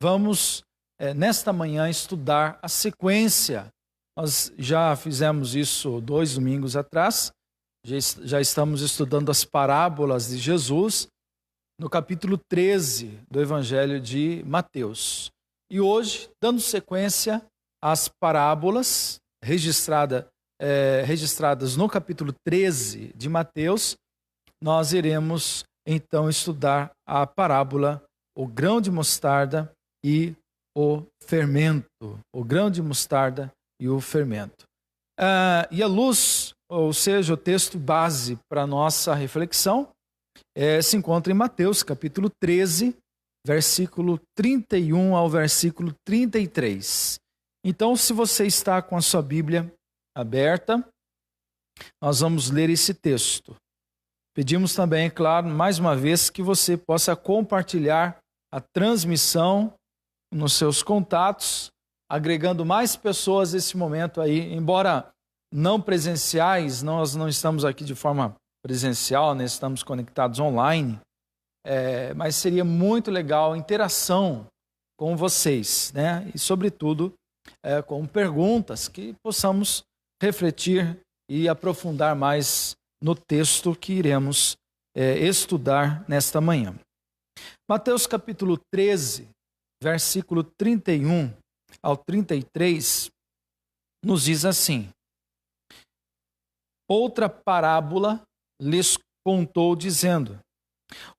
vamos, nesta manhã, estudar a sequência. Nós já fizemos isso 2 domingos atrás, já estamos estudando as parábolas de Jesus, no capítulo 13 do Evangelho de Mateus. E hoje, dando sequência às parábolas registradas no capítulo 13 de Mateus, nós iremos então estudar a parábola, o grão de mostarda e o fermento. O grão de mostarda e o fermento. E a luz, ou seja, o texto base para a nossa reflexão, se encontra em Mateus, capítulo 13, versículo 31 ao versículo 33. Então, se você está com a sua Bíblia aberta, nós vamos ler esse texto. Pedimos também, é claro, mais uma vez, que você possa compartilhar a transmissão nos seus contatos, agregando mais pessoas nesse momento aí, embora não presenciais, nós não estamos aqui de forma presencial, né? Estamos conectados online, mas seria muito legal a interação com vocês, né? E sobretudo com perguntas que possamos refletir e aprofundar mais no texto que iremos estudar nesta manhã. Mateus capítulo 13, versículo 31 ao 33, nos diz assim: outra parábola lhes contou, dizendo: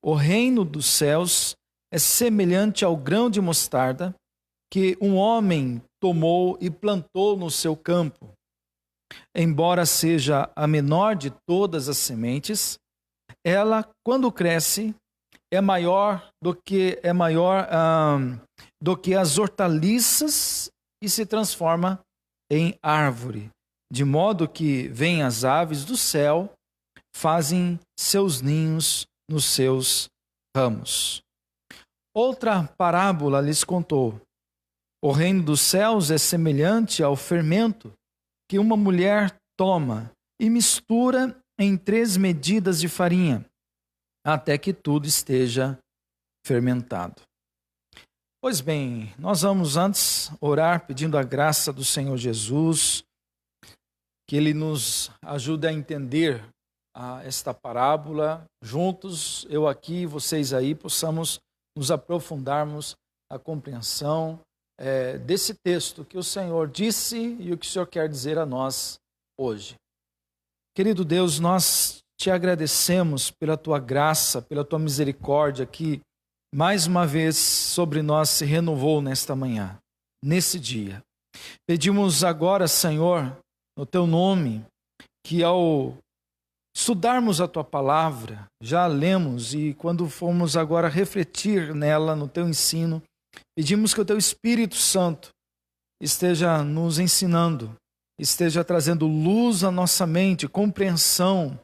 o reino dos céus é semelhante ao grão de mostarda que um homem tomou e plantou no seu campo. Embora seja a menor de todas as sementes, ela, quando cresce, é maior do que as hortaliças e se transforma em árvore, de modo que vêm as aves do céu, fazem seus ninhos nos seus ramos. Outra parábola lhes contou: o reino dos céus é semelhante ao fermento que uma mulher toma e mistura em 3 medidas de farinha, até que tudo esteja fermentado. Pois bem, nós vamos antes orar pedindo a graça do Senhor Jesus, que Ele nos ajude a entender esta parábola. Juntos, eu aqui, vocês aí, possamos nos aprofundarmos na compreensão desse texto que o Senhor disse e o que o Senhor quer dizer a nós hoje. Querido Deus, nós te agradecemos pela tua graça, pela tua misericórdia que mais uma vez sobre nós se renovou nesta manhã, nesse dia. Pedimos agora, Senhor, no teu nome, que ao estudarmos a tua palavra, já lemos e quando formos agora refletir nela, no teu ensino, pedimos que o teu Espírito Santo esteja nos ensinando, esteja trazendo luz à nossa mente, compreensão,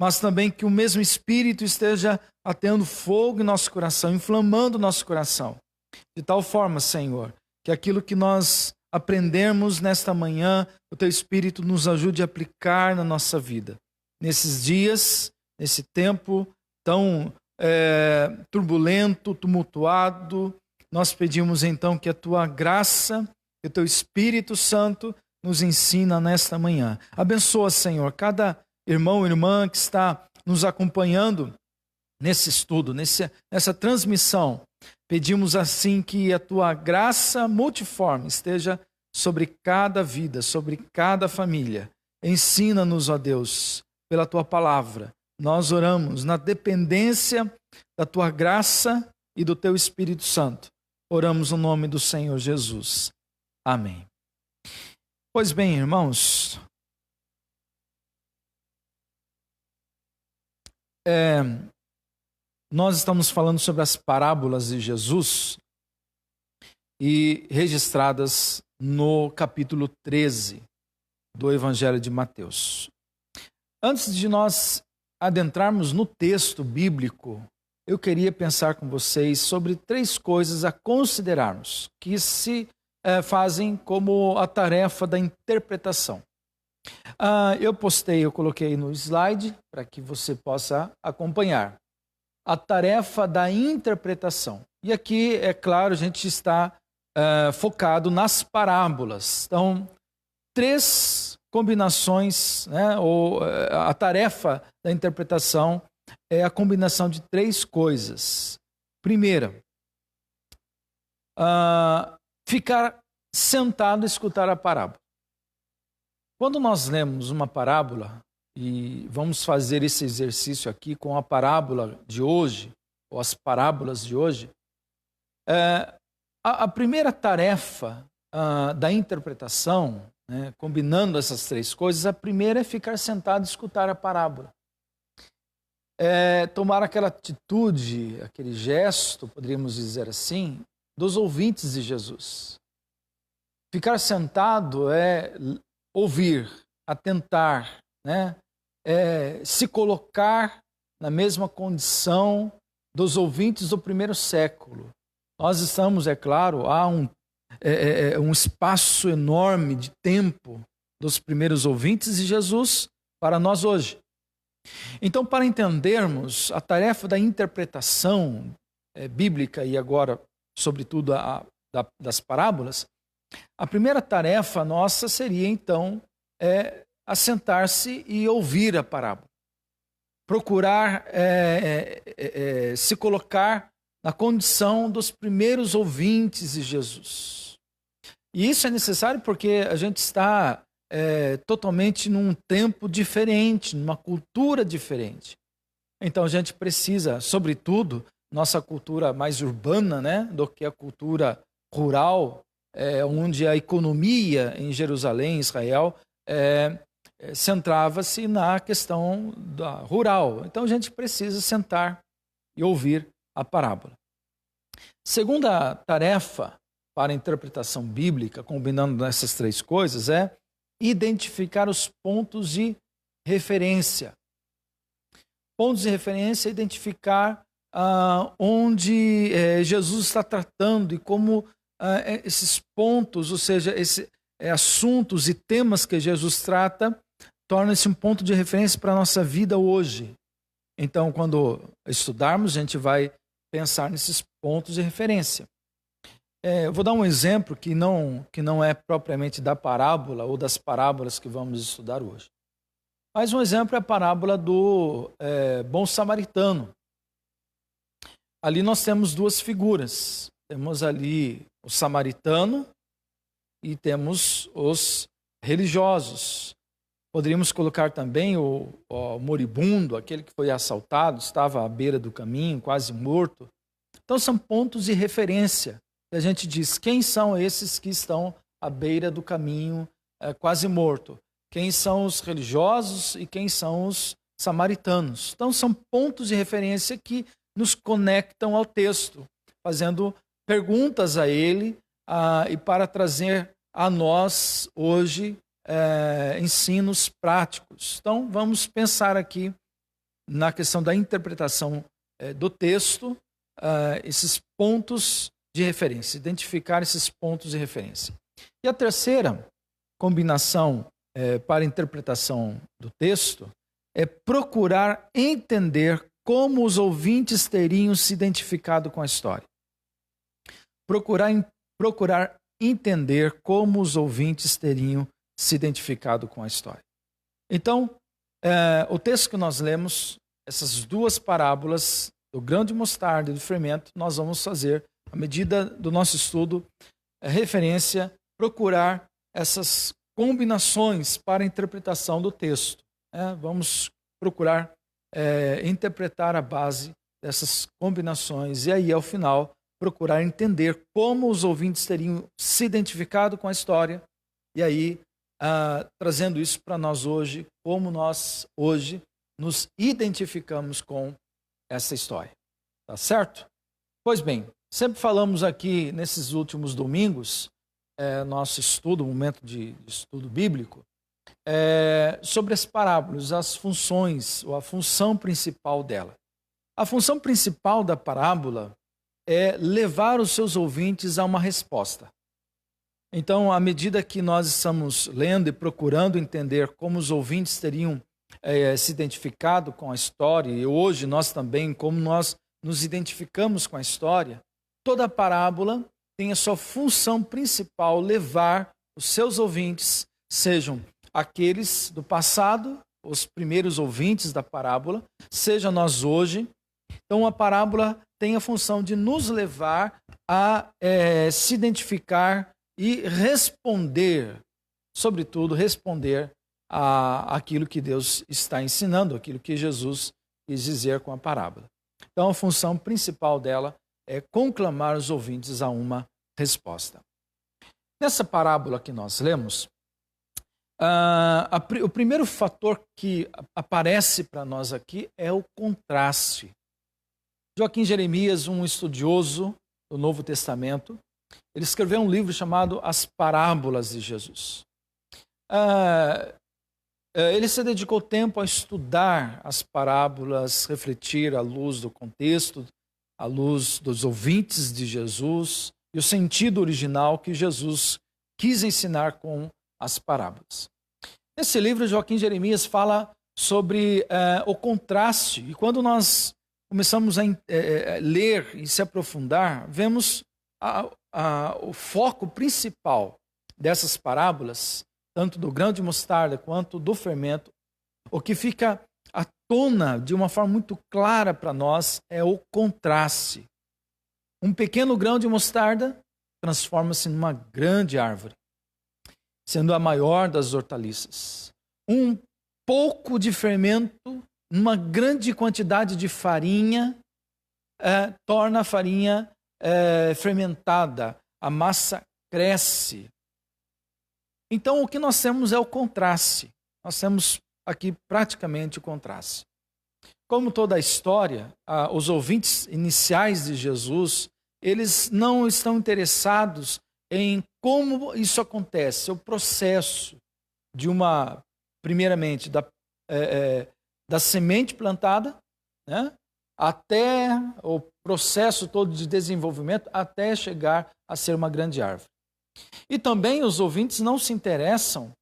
mas também que o mesmo Espírito esteja atendo fogo em nosso coração, inflamando nosso coração. De tal forma, Senhor, que aquilo que nós aprendemos nesta manhã, o teu Espírito nos ajude a aplicar na nossa vida. Nesses dias, nesse tempo tão turbulento, tumultuado, nós pedimos então que a tua graça, que o teu Espírito Santo nos ensina nesta manhã. Abençoa, Senhor, cada irmão e irmã que está nos acompanhando nesse estudo, nessa transmissão. Pedimos assim que a tua graça multiforme esteja sobre cada vida, sobre cada família. Ensina-nos, ó Deus, pela tua palavra. Nós oramos na dependência da tua graça e do teu Espírito Santo. Oramos no nome do Senhor Jesus. Amém. Pois bem, irmãos, nós estamos falando sobre as parábolas de Jesus e registradas no capítulo 13 do Evangelho de Mateus. Antes de nós adentrarmos no texto bíblico, eu queria pensar com vocês sobre 3 coisas a considerarmos, que se fazem como a tarefa da interpretação. Eu coloquei no slide para que você possa acompanhar. A tarefa da interpretação. E aqui, é claro, a gente está focado nas parábolas. Então, 3 combinações, né, ou a tarefa da interpretação é a combinação de 3 coisas. Primeira, ficar sentado e escutar a parábola. Quando nós lemos uma parábola, e vamos fazer esse exercício aqui com a parábola de hoje, ou as parábolas de hoje, a primeira tarefa da interpretação, né, combinando essas 3 coisas, a primeira é ficar sentado e escutar a parábola. Tomar aquela atitude, aquele gesto, poderíamos dizer assim, dos ouvintes de Jesus. Ficar sentado é ouvir, atentar, né? Se colocar na mesma condição dos ouvintes do primeiro século. Nós estamos, é claro, há um espaço enorme de tempo dos primeiros ouvintes de Jesus para nós hoje. Então, para entendermos a tarefa da interpretação bíblica e agora, sobretudo, das parábolas, a primeira tarefa nossa seria, então, assentar-se e ouvir a parábola. Procurar se colocar na condição dos primeiros ouvintes de Jesus. E isso é necessário porque a gente está totalmente num tempo diferente, numa cultura diferente. Então a gente precisa, sobretudo, nossa cultura mais urbana, né, do que a cultura rural, onde a economia em Jerusalém, Israel, centrava-se na questão rural. Então a gente precisa sentar e ouvir a parábola. Segunda tarefa para a interpretação bíblica, combinando essas 3 coisas, é identificar os pontos de referência. Pontos de referência é identificar onde Jesus está tratando e como esses pontos, ou seja, assuntos e temas que Jesus trata, tornam-se um ponto de referência para a nossa vida hoje. Então, quando estudarmos, a gente vai pensar nesses pontos de referência. Eu vou dar um exemplo que não é propriamente da parábola ou das parábolas que vamos estudar hoje. Mas um exemplo é a parábola do bom samaritano. Ali nós temos 2 figuras. Temos ali o samaritano e temos os religiosos. Poderíamos colocar também o moribundo, aquele que foi assaltado, estava à beira do caminho, quase morto. Então são pontos de referência. E a gente diz, quem são esses que estão à beira do caminho, quase morto? Quem são os religiosos e quem são os samaritanos? Então são pontos de referência que nos conectam ao texto, fazendo perguntas a ele e para trazer a nós hoje ensinos práticos. Então vamos pensar aqui na questão da interpretação do texto, esses pontos de referência, identificar esses pontos de referência. E a terceira combinação para a interpretação do texto é procurar entender como os ouvintes teriam se identificado com a história. Procurar entender como os ouvintes teriam se identificado com a história. Então, o texto que nós lemos, essas 2 parábolas do grão de mostarda e do fermento, nós vamos fazer, à medida do nosso estudo, referência, procurar essas combinações para a interpretação do texto. Vamos procurar interpretar a base dessas combinações e aí, ao final, procurar entender como os ouvintes teriam se identificado com a história e aí, trazendo isso para nós hoje, como nós hoje nos identificamos com essa história. Tá certo? Pois bem, sempre falamos aqui nesses últimos domingos, nosso estudo, momento de estudo bíblico, sobre as parábolas, as funções, ou a função principal dela. A função principal da parábola é levar os seus ouvintes a uma resposta. Então, à medida que nós estamos lendo e procurando entender como os ouvintes teriam se identificado com a história, e hoje nós também, como nós nos identificamos com a história, toda parábola tem a sua função principal levar os seus ouvintes, sejam aqueles do passado, os primeiros ouvintes da parábola, seja nós hoje. Então a parábola tem a função de nos levar a se identificar e responder, sobretudo responder àquilo que Deus está ensinando, aquilo que Jesus quis dizer com a parábola. Então a função principal dela é conclamar os ouvintes a uma resposta. Nessa parábola que nós lemos, o primeiro fator que aparece para nós aqui é o contraste. Joaquim Jeremias, um estudioso do Novo Testamento, ele escreveu um livro chamado As Parábolas de Jesus. Ele se dedicou tempo a estudar as parábolas, refletir à luz do contexto, à luz dos ouvintes de Jesus e o sentido original que Jesus quis ensinar com as parábolas. Nesse livro, Joaquim Jeremias fala sobre o contraste, e quando nós começamos a ler e se aprofundar, vemos o foco principal dessas parábolas, tanto do grão de mostarda quanto do fermento. O que fica à tona de uma forma muito clara para nós é o contraste. Um pequeno grão de mostarda transforma-se numa grande árvore, sendo a maior das hortaliças. Um pouco de fermento, uma grande quantidade de farinha, torna a farinha fermentada, a massa cresce. Então, o que nós temos é o contraste. Nós temos aqui praticamente o contraste. Como toda a história, os ouvintes iniciais de Jesus, eles não estão interessados em como isso acontece, o processo de primeiramente, da semente plantada, né, até o processo todo de desenvolvimento, até chegar a ser uma grande árvore. E também os ouvintes não se interessam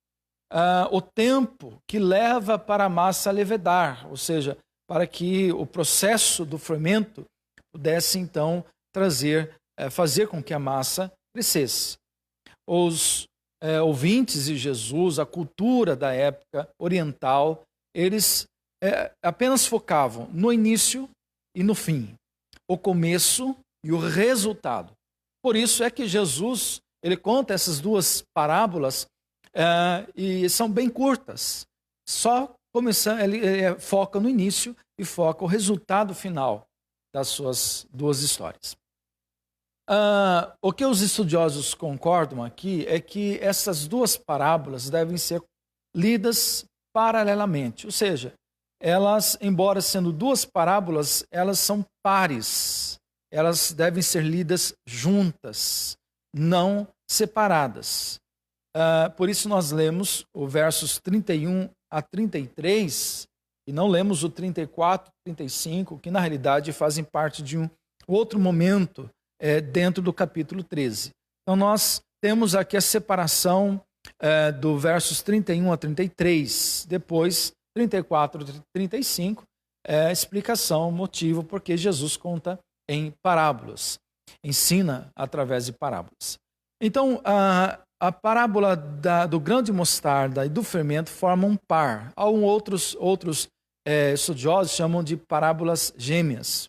o tempo que leva para a massa levedar, ou seja, para que o processo do fermento pudesse então fazer com que a massa crescesse. Os ouvintes de Jesus, a cultura da época oriental, eles apenas focavam no início e no fim, o começo e o resultado. Por isso é que Jesus, ele conta essas duas parábolas e são bem curtas. Só começando, ele foca no início e foca o resultado final das suas duas histórias. O que os estudiosos concordam aqui é que essas duas parábolas devem ser lidas paralelamente, ou seja, elas, embora sendo duas parábolas, elas são pares, elas devem ser lidas juntas, não separadas. Por isso nós lemos os versos 31 a 33 e não lemos o 34 e 35, que na realidade fazem parte de um outro momento dentro do capítulo 13. Então nós temos aqui a separação do versos 31 a 33, depois 34 a 35, a explicação, o motivo porque Jesus conta em parábolas, ensina através de parábolas. Então a parábola do grão de mostarda e do fermento formam um par. Outros estudiosos chamam de parábolas gêmeas.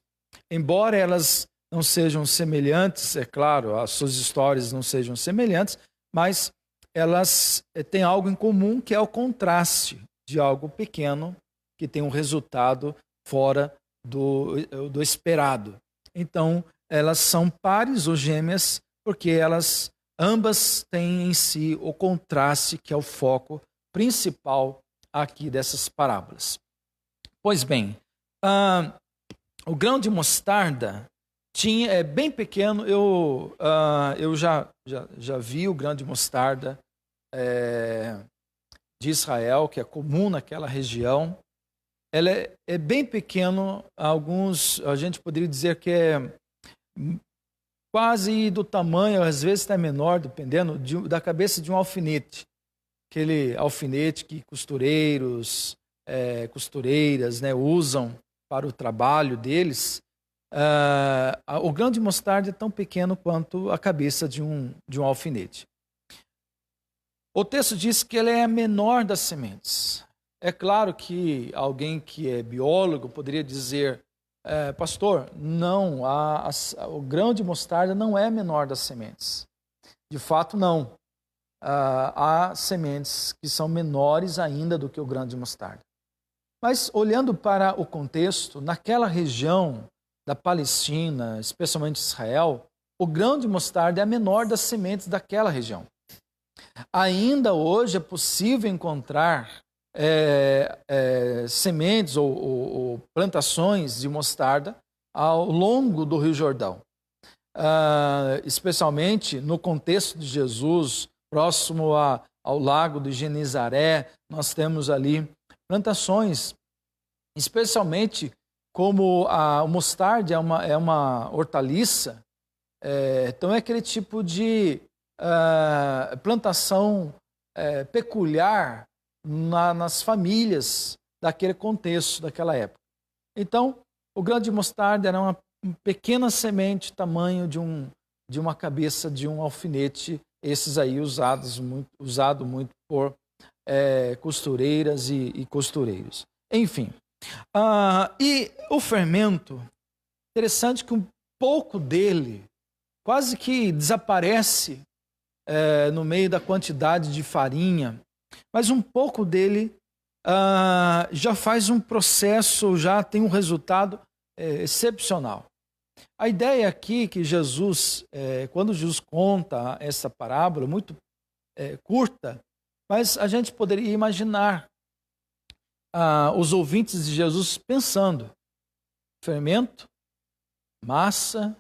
Embora elas não sejam semelhantes, é claro, as suas histórias não sejam semelhantes, mas elas têm algo em comum, que é o contraste de algo pequeno que tem um resultado fora do esperado. Então, elas são pares ou gêmeas, porque elas ambas têm em si o contraste, que é o foco principal aqui dessas parábolas. Pois bem, o grão de mostarda é bem pequeno. Eu já vi o grão de mostarda de Israel, que é comum naquela região. Ela é bem pequeno, a gente poderia dizer que é quase do tamanho, às vezes até menor, dependendo, da cabeça de um alfinete. Aquele alfinete que costureiros, costureiras, né, usam para o trabalho deles. O grão de mostarda é tão pequeno quanto a cabeça de um alfinete. O texto diz que ele é a menor das sementes. É claro que alguém que é biólogo poderia dizer, pastor, não, o grão de mostarda não é a menor das sementes. De fato, não. Há sementes que são menores ainda do que o grão de mostarda. Mas, olhando para o contexto, naquela região da Palestina, especialmente Israel, o grão de mostarda é a menor das sementes daquela região. Ainda hoje é possível encontrar sementes ou plantações de mostarda ao longo do Rio Jordão. Especialmente no contexto de Jesus, próximo ao lago de Genezaré, nós temos ali plantações, especialmente como o mostarda é uma hortaliça, então é aquele tipo de plantação peculiar nas famílias daquele contexto, daquela época. Então, o grão de mostarda era uma pequena semente, tamanho de uma cabeça de um alfinete, esses aí usado muito por costureiras e costureiros. Enfim, e o fermento, interessante que um pouco dele quase que desaparece no meio da quantidade de farinha, mas um pouco dele já faz um processo, já tem um resultado excepcional. A ideia aqui que Jesus, quando Jesus conta essa parábola, muito curta, mas a gente poderia imaginar os ouvintes de Jesus pensando, fermento, massa,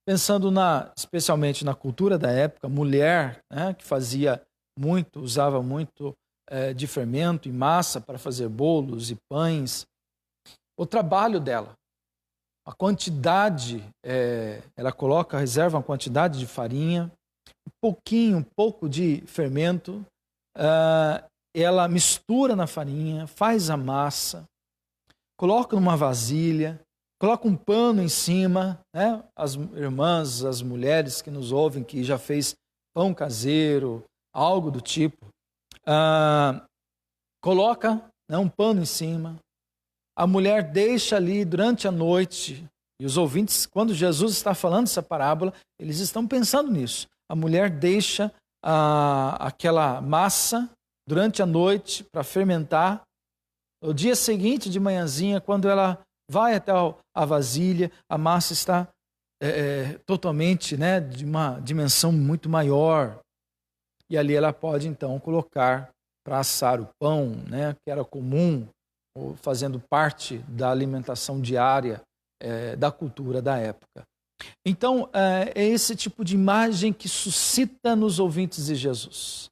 pensando especialmente na cultura da época, mulher, né, que usava muito de fermento e massa para fazer bolos e pães. O trabalho dela, a quantidade, ela reserva uma quantidade de farinha, um pouco de fermento, ela mistura na farinha, faz a massa, coloca numa vasilha, coloca um pano em cima, né? As irmãs, as mulheres que nos ouvem, que já fez pão caseiro, algo do tipo, coloca, né, um pano em cima, a mulher deixa ali durante a noite, e os ouvintes, quando Jesus está falando essa parábola, eles estão pensando nisso. A mulher deixa aquela massa durante a noite para fermentar. No dia seguinte, de manhãzinha, quando ela vai até a vasilha, a massa está totalmente, né, de uma dimensão muito maior. E ali ela pode, então, colocar para assar o pão, né, que era comum, fazendo parte da alimentação diária da cultura da época. Então, é esse tipo de imagem que suscita nos ouvintes de Jesus.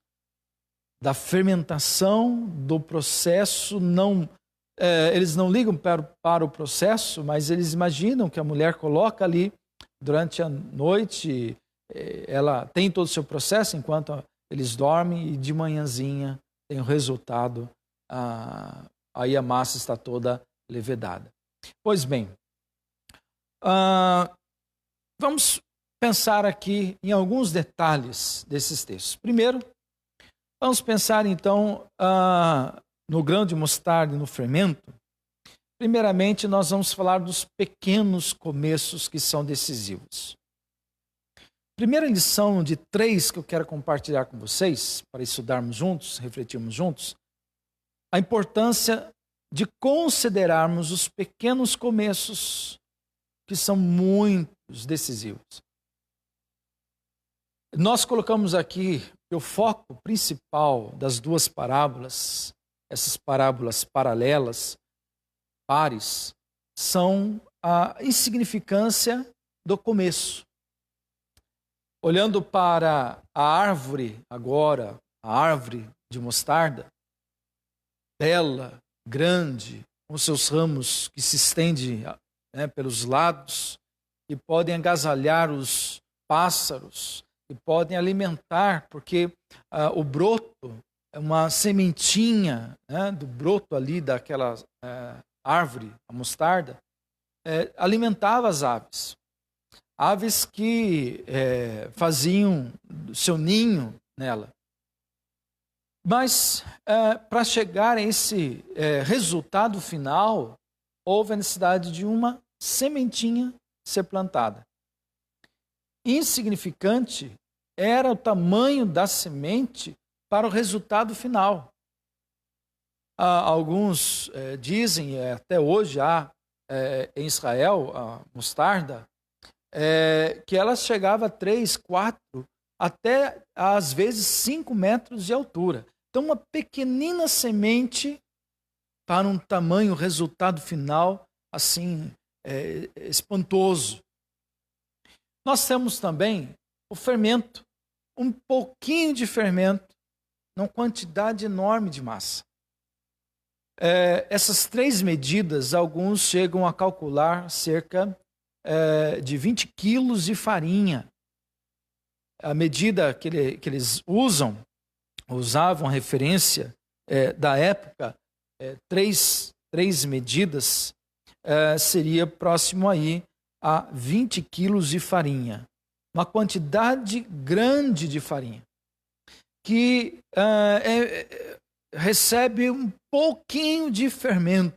Da fermentação, do processo, eles não ligam para o processo, mas eles imaginam que a mulher coloca ali durante a noite, ela tem todo o seu processo enquanto eles dormem e de manhãzinha tem o resultado, aí a massa está toda levedada. Pois bem, vamos pensar aqui em alguns detalhes desses textos. Primeiro, vamos pensar então no grão de mostarda e no fermento. Primeiramente, nós vamos falar dos pequenos começos que são decisivos. Primeira lição de 3 que eu quero compartilhar com vocês, para estudarmos juntos, refletirmos juntos, a importância de considerarmos os pequenos começos que são muito decisivos. Nós colocamos aqui que o foco principal das duas parábolas, essas parábolas paralelas, pares, são a insignificância do começo. Olhando para a árvore agora, a árvore de mostarda, bela, grande, com seus ramos que se estendem, né, pelos lados, e podem agasalhar os pássaros, e podem alimentar, porque o broto é uma sementinha, né, do broto ali daquela árvore, a mostarda, alimentava as aves. Aves que faziam seu ninho nela. Mas, para chegar a esse resultado final, houve a necessidade de uma sementinha ser plantada. Insignificante era o tamanho da semente para o resultado final. Alguns dizem, até hoje há em Israel, a mostarda, que ela chegava a 3, 4, até às vezes 5 metros de altura. Então, uma pequenina semente para um tamanho, resultado final, assim, espantoso. Nós temos também o fermento, um pouquinho de fermento, numa quantidade enorme de massa. Essas 3 medidas, alguns chegam a calcular cerca de 20 quilos de farinha. A medida que eles usavam a referência da época, 3 medidas, seria próximo aí a 20 quilos de farinha. Uma quantidade grande de farinha, que recebe um pouquinho de fermento.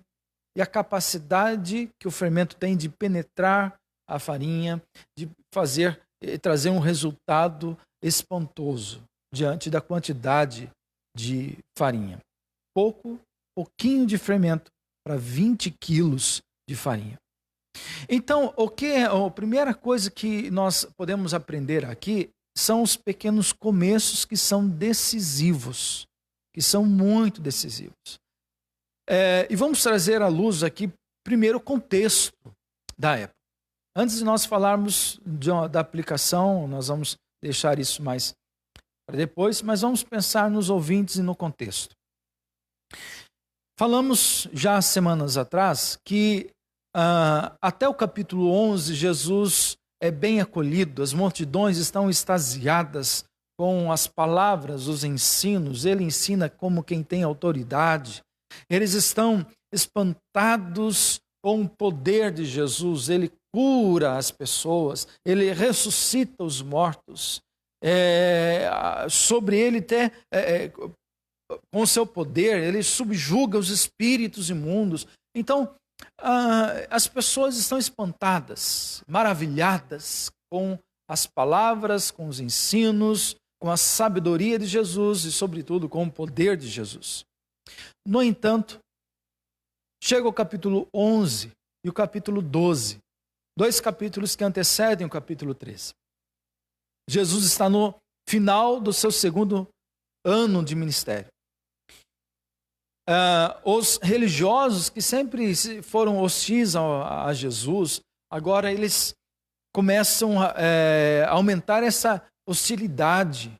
E a capacidade que o fermento tem de penetrar a farinha, de trazer um resultado espantoso diante da quantidade de farinha. Pouquinho de fermento para 20 quilos de farinha. Então, a primeira coisa que nós podemos aprender aqui são os pequenos começos que são decisivos, que são muito decisivos. E vamos trazer à luz aqui, primeiro, o contexto da época. Antes de nós falarmos da aplicação, nós vamos deixar isso mais para depois, mas vamos pensar nos ouvintes e no contexto. Falamos já semanas atrás que até o capítulo 11, Jesus é bem acolhido, as multidões estão extasiadas com as palavras, os ensinos, ele ensina como quem tem autoridade. Eles estão espantados com o poder de Jesus, ele cura as pessoas, ele ressuscita os mortos. Sobre ele com seu poder, ele subjuga os espíritos imundos. Então, as pessoas estão espantadas, maravilhadas com as palavras, com os ensinos, com a sabedoria de Jesus e, sobretudo, com o poder de Jesus. No entanto, chega o capítulo 11 e o capítulo 12, 2 capítulos que antecedem o capítulo 13. Jesus está no final do seu 2º ano de ministério. Os religiosos que sempre foram hostis a Jesus, agora eles começam a aumentar essa hostilidade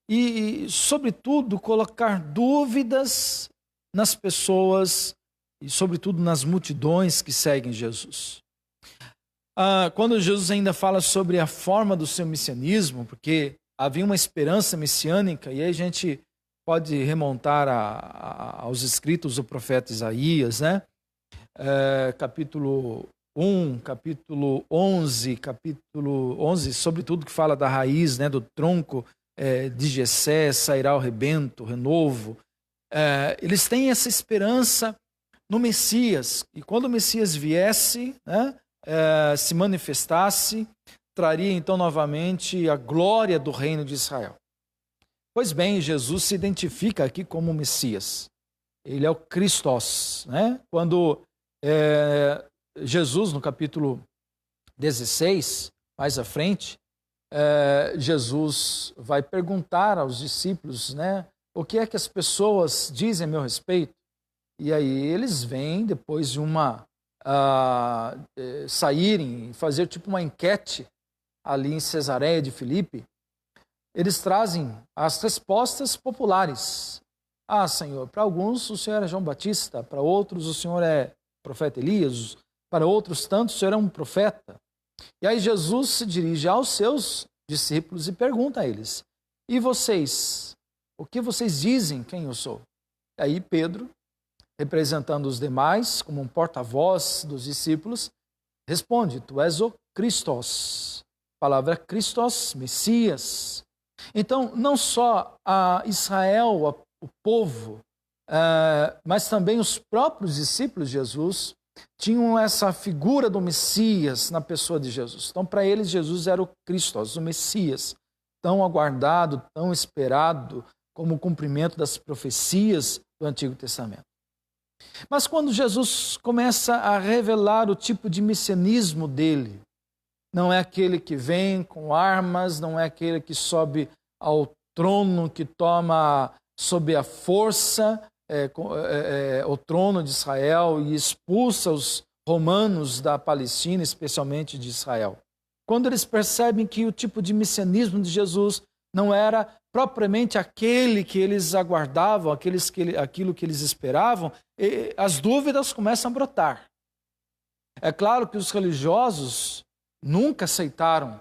e, sobretudo, colocar dúvidas nas pessoas e, sobretudo, nas multidões que seguem Jesus. Quando Jesus ainda fala sobre a forma do seu messianismo, porque havia uma esperança messiânica, e aí a gente pode remontar aos escritos do profeta Isaías, né? Capítulo 1, capítulo 11, sobretudo que fala da raiz, né, do tronco de Jessé, sairá o rebento, o renovo. Eles têm essa esperança no Messias, e quando o Messias viesse, né, se manifestasse, traria então novamente a glória do reino de Israel. Pois bem, Jesus se identifica aqui como o Messias. Ele é o Christos, né? Quando Jesus, no capítulo 16, mais à frente, Jesus vai perguntar aos discípulos, né, o que é que as pessoas dizem a meu respeito. E aí eles vêm, depois de saírem e fazer tipo uma enquete ali em Cesareia de Filipe, eles trazem as respostas populares. Senhor, para alguns o Senhor é João Batista, para outros o Senhor é profeta Elias, para outros tantos o Senhor é um profeta. E aí Jesus se dirige aos seus discípulos e pergunta a eles: e vocês? O que vocês dizem quem eu sou? E aí Pedro representando os demais, como um porta-voz dos discípulos, responde: Tu és o Christos. A palavra Christos, Messias. Então, não só a Israel, o povo, mas também os próprios discípulos de Jesus tinham essa figura do Messias na pessoa de Jesus. Então, para eles, Jesus era o Christos, o Messias, tão aguardado, tão esperado, como o cumprimento das profecias do Antigo Testamento. Mas quando Jesus começa a revelar o tipo de messianismo dele, não é aquele que vem com armas, não é aquele que sobe ao trono, que toma sob a força o trono de Israel e expulsa os romanos da Palestina, especialmente de Israel. Quando eles percebem que o tipo de messianismo de Jesus não era propriamente aquele que eles aguardavam, aquilo que eles esperavam, as dúvidas começam a brotar. É claro que os religiosos nunca aceitaram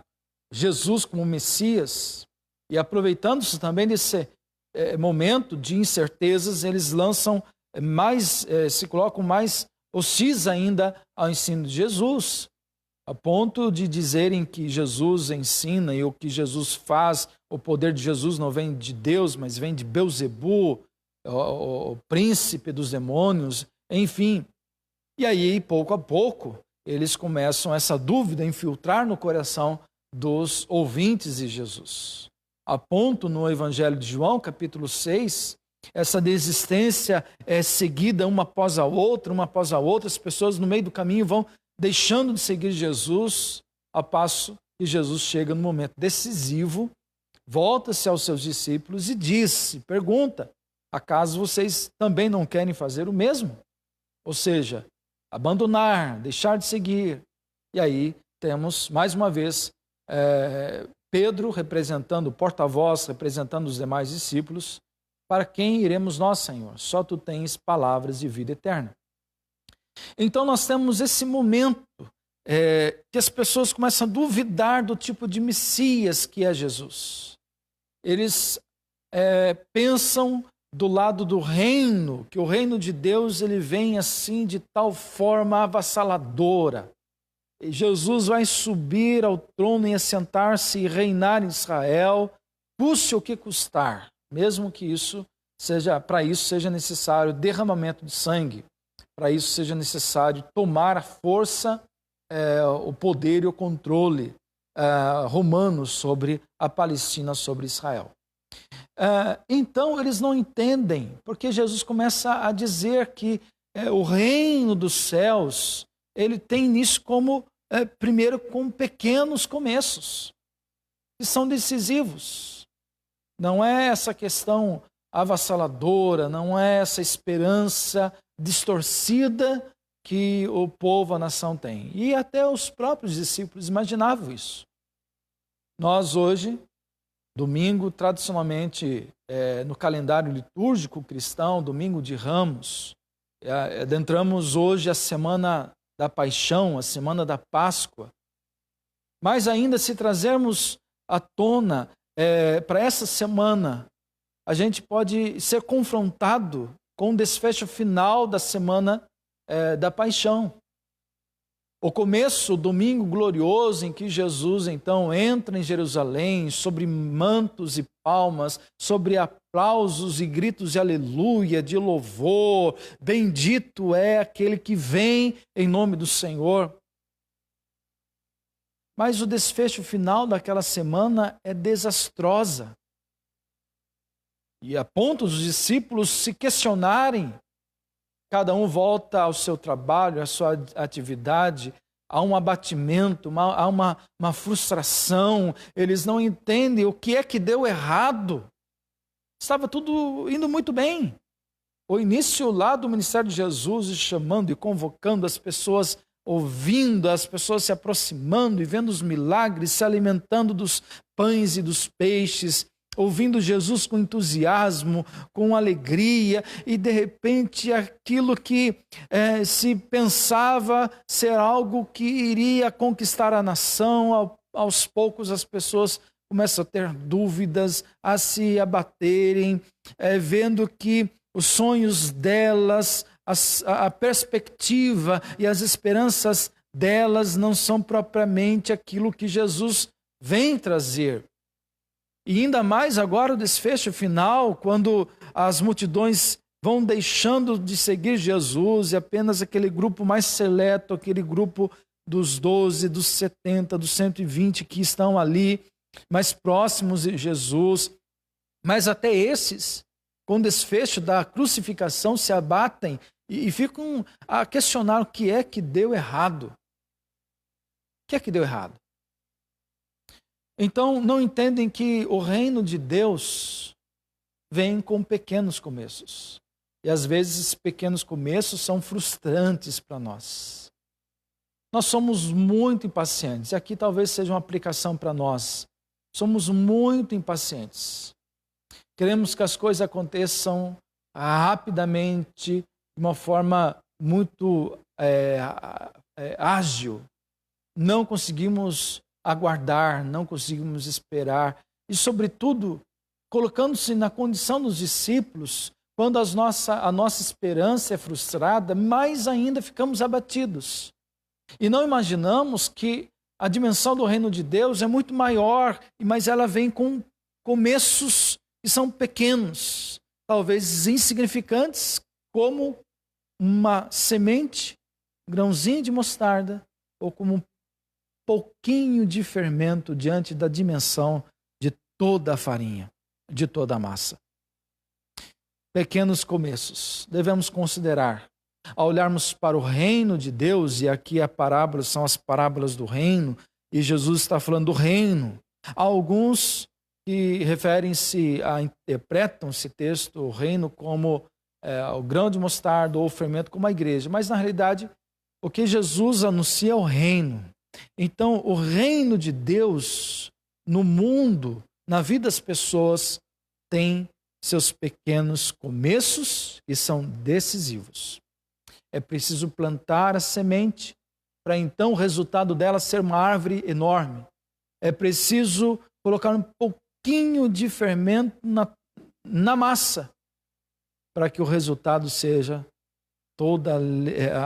Jesus como Messias, e aproveitando-se também desse momento de incertezas, eles lançam se colocam mais hostis ainda ao ensino de Jesus, a ponto de dizerem que Jesus ensina e o que Jesus faz, o poder de Jesus não vem de Deus, mas vem de Belzebu, o príncipe dos demônios, enfim. E aí, pouco a pouco, eles começam essa dúvida a infiltrar no coração dos ouvintes de Jesus. A ponto no Evangelho de João, capítulo 6, essa desistência é seguida uma após a outra, as pessoas no meio do caminho vão deixando de seguir Jesus, a passo que Jesus chega no momento decisivo, volta-se aos seus discípulos e pergunta: acaso vocês também não querem fazer o mesmo? Ou seja, abandonar, deixar de seguir. E aí temos, mais uma vez, Pedro representando o porta-voz, representando os demais discípulos. Para quem iremos nós, Senhor? Só Tu tens palavras de vida eterna. Então nós temos esse momento que as pessoas começam a duvidar do tipo de Messias que é Jesus. Eles pensam do lado do reino, que o reino de Deus ele vem assim de tal forma avassaladora. E Jesus vai subir ao trono e assentar-se e reinar em Israel, custe o que custar, mesmo que para isso seja necessário derramamento de sangue, para isso seja necessário tomar a força, o poder e o controle romano sobre a Palestina, sobre Israel. Então eles não entendem, porque Jesus começa a dizer que o reino dos céus, ele tem nisso como, primeiro, com pequenos começos, que são decisivos. Não é essa questão avassaladora, não é essa esperança distorcida que o povo, a nação tem. E até os próprios discípulos imaginavam isso. Nós hoje, domingo, tradicionalmente, no calendário litúrgico cristão, domingo de Ramos, adentramos hoje a semana da Paixão, a semana da Páscoa. Mas ainda, se trazermos à tona para essa semana, a gente pode ser confrontado com o desfecho final da semana da Paixão. O começo, o domingo glorioso em que Jesus então entra em Jerusalém, sobre mantos e palmas, sobre aplausos e gritos de aleluia, de louvor, bendito é aquele que vem em nome do Senhor. Mas o desfecho final daquela semana é desastrosa. E a ponto dos discípulos se questionarem. Cada um volta ao seu trabalho, à sua atividade, há um abatimento, há uma frustração, eles não entendem o que é que deu errado. Estava tudo indo muito bem. O início lá do ministério de Jesus, chamando e convocando as pessoas, ouvindo, as pessoas se aproximando e vendo os milagres, se alimentando dos pães e dos peixes, ouvindo Jesus com entusiasmo, com alegria, e de repente aquilo que se pensava ser algo que iria conquistar a nação, aos poucos as pessoas começam a ter dúvidas, a se abaterem, vendo que os sonhos delas, a perspectiva e as esperanças delas não são propriamente aquilo que Jesus vem trazer. E ainda mais agora o desfecho final, quando as multidões vão deixando de seguir Jesus e apenas aquele grupo mais seleto, aquele grupo dos 12, dos 70, dos 120 que estão ali, mais próximos de Jesus. Mas até esses, com o desfecho da crucificação, se abatem e ficam a questionar o que é que deu errado. O que é que deu errado? Então, não entendem que o reino de Deus vem com pequenos começos. E às vezes esses pequenos começos são frustrantes para nós. Nós somos muito impacientes. E aqui talvez seja uma aplicação para nós. Somos muito impacientes. Queremos que as coisas aconteçam rapidamente, de uma forma muito ágil. Não conseguimos aguardar, não conseguimos esperar. E, sobretudo, colocando-se na condição dos discípulos, quando a nossa esperança é frustrada, mais ainda ficamos abatidos. E não imaginamos que a dimensão do reino de Deus é muito maior, mas ela vem com começos que são pequenos, talvez insignificantes, como uma semente, um grãozinho de mostarda, ou como um pouquinho de fermento diante da dimensão de toda a farinha, de toda a massa. Pequenos começos, devemos considerar. Ao olharmos para o reino de Deus, e aqui a parábola são as parábolas do reino, e Jesus está falando do reino. Há alguns que interpretam esse texto, o reino, como o grão de mostarda ou o fermento como a igreja. Mas, na realidade, o que Jesus anuncia é o reino. Então, o reino de Deus no mundo, na vida das pessoas, tem seus pequenos começos e são decisivos. É preciso plantar a semente para então o resultado dela ser uma árvore enorme. É preciso colocar um pouquinho de fermento na massa para que o resultado seja toda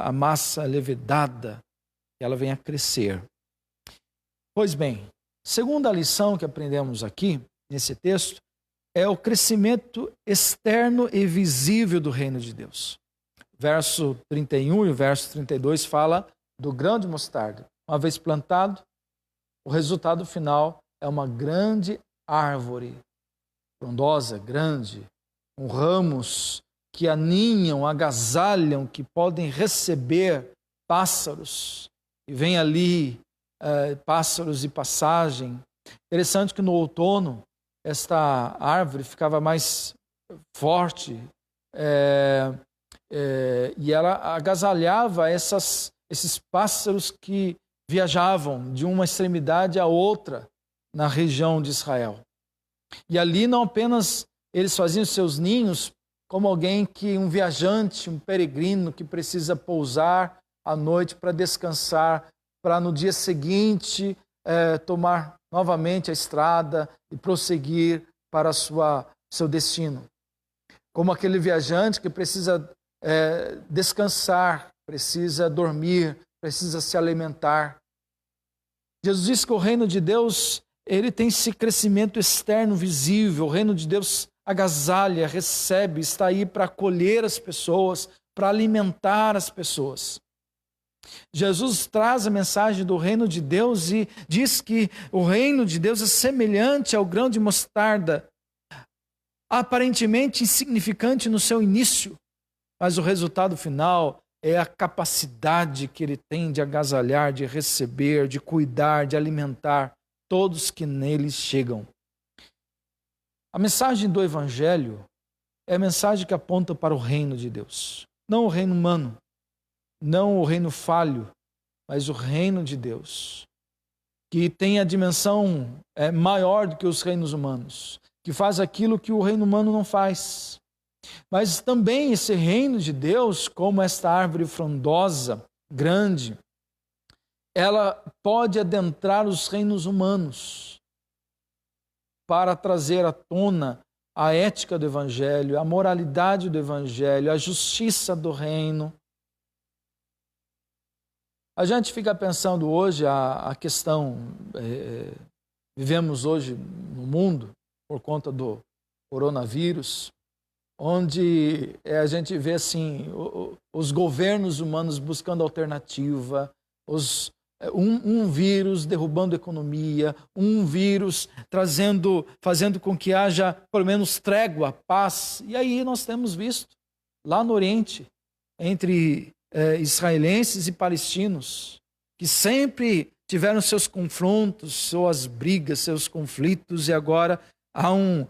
a massa levedada, que ela venha a crescer. Pois bem, segunda lição que aprendemos aqui, nesse texto, é o crescimento externo e visível do reino de Deus. Verso 31 e o verso 32 fala do grão de mostarda. Uma vez plantado, o resultado final é uma grande árvore, frondosa, grande, com ramos que aninham, agasalham, que podem receber pássaros. E vem ali pássaros de passagem. Interessante que no outono, esta árvore ficava mais forte, e ela agasalhava esses pássaros que viajavam de uma extremidade à outra na região de Israel. E ali não apenas eles faziam seus ninhos, como um viajante, um peregrino que precisa pousar à noite para descansar, para no dia seguinte tomar novamente a estrada e prosseguir para seu destino. Como aquele viajante que precisa descansar, precisa dormir, precisa se alimentar. Jesus diz que o reino de Deus, ele tem esse crescimento externo visível. O reino de Deus agasalha, recebe, está aí para acolher as pessoas, para alimentar as pessoas. Jesus traz a mensagem do reino de Deus e diz que o reino de Deus é semelhante ao grão de mostarda, aparentemente insignificante no seu início, mas o resultado final é a capacidade que ele tem de agasalhar, de receber, de cuidar, de alimentar todos que nele chegam. A mensagem do Evangelho é a mensagem que aponta para o reino de Deus. Não o reino humano, não o reino falho, mas o reino de Deus, que tem a dimensão maior do que os reinos humanos, que faz aquilo que o reino humano não faz. Mas também esse reino de Deus, como esta árvore frondosa, grande, ela pode adentrar os reinos humanos para trazer à tona a ética do Evangelho, a moralidade do Evangelho, a justiça do reino. A gente fica pensando hoje a questão, vivemos hoje no mundo por conta do coronavírus, onde a gente vê assim, os governos humanos buscando alternativa, um vírus derrubando a economia, um vírus fazendo com que haja pelo menos trégua, paz. E aí nós temos visto, lá no Oriente, entre israelenses e palestinos, que sempre tiveram seus confrontos, suas brigas, seus conflitos, e agora há um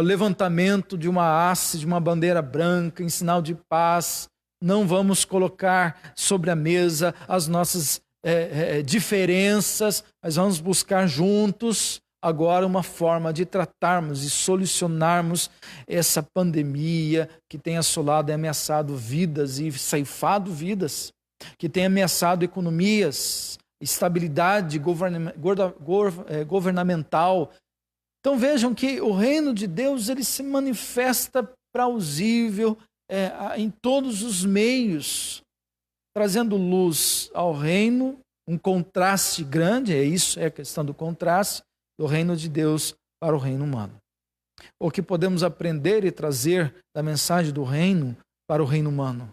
levantamento de uma haste, de uma bandeira branca em sinal de paz. Não vamos colocar sobre a mesa as nossas diferenças, mas vamos buscar juntos agora uma forma de tratarmos e solucionarmos essa pandemia que tem assolado e ameaçado vidas e ceifado vidas, que tem ameaçado economias, estabilidade governamental. Então vejam que o reino de Deus ele se manifesta plausível em todos os meios, trazendo luz ao reino, um contraste grande, é a questão do contraste do reino de Deus para o reino humano. O que podemos aprender e trazer da mensagem do reino para o reino humano?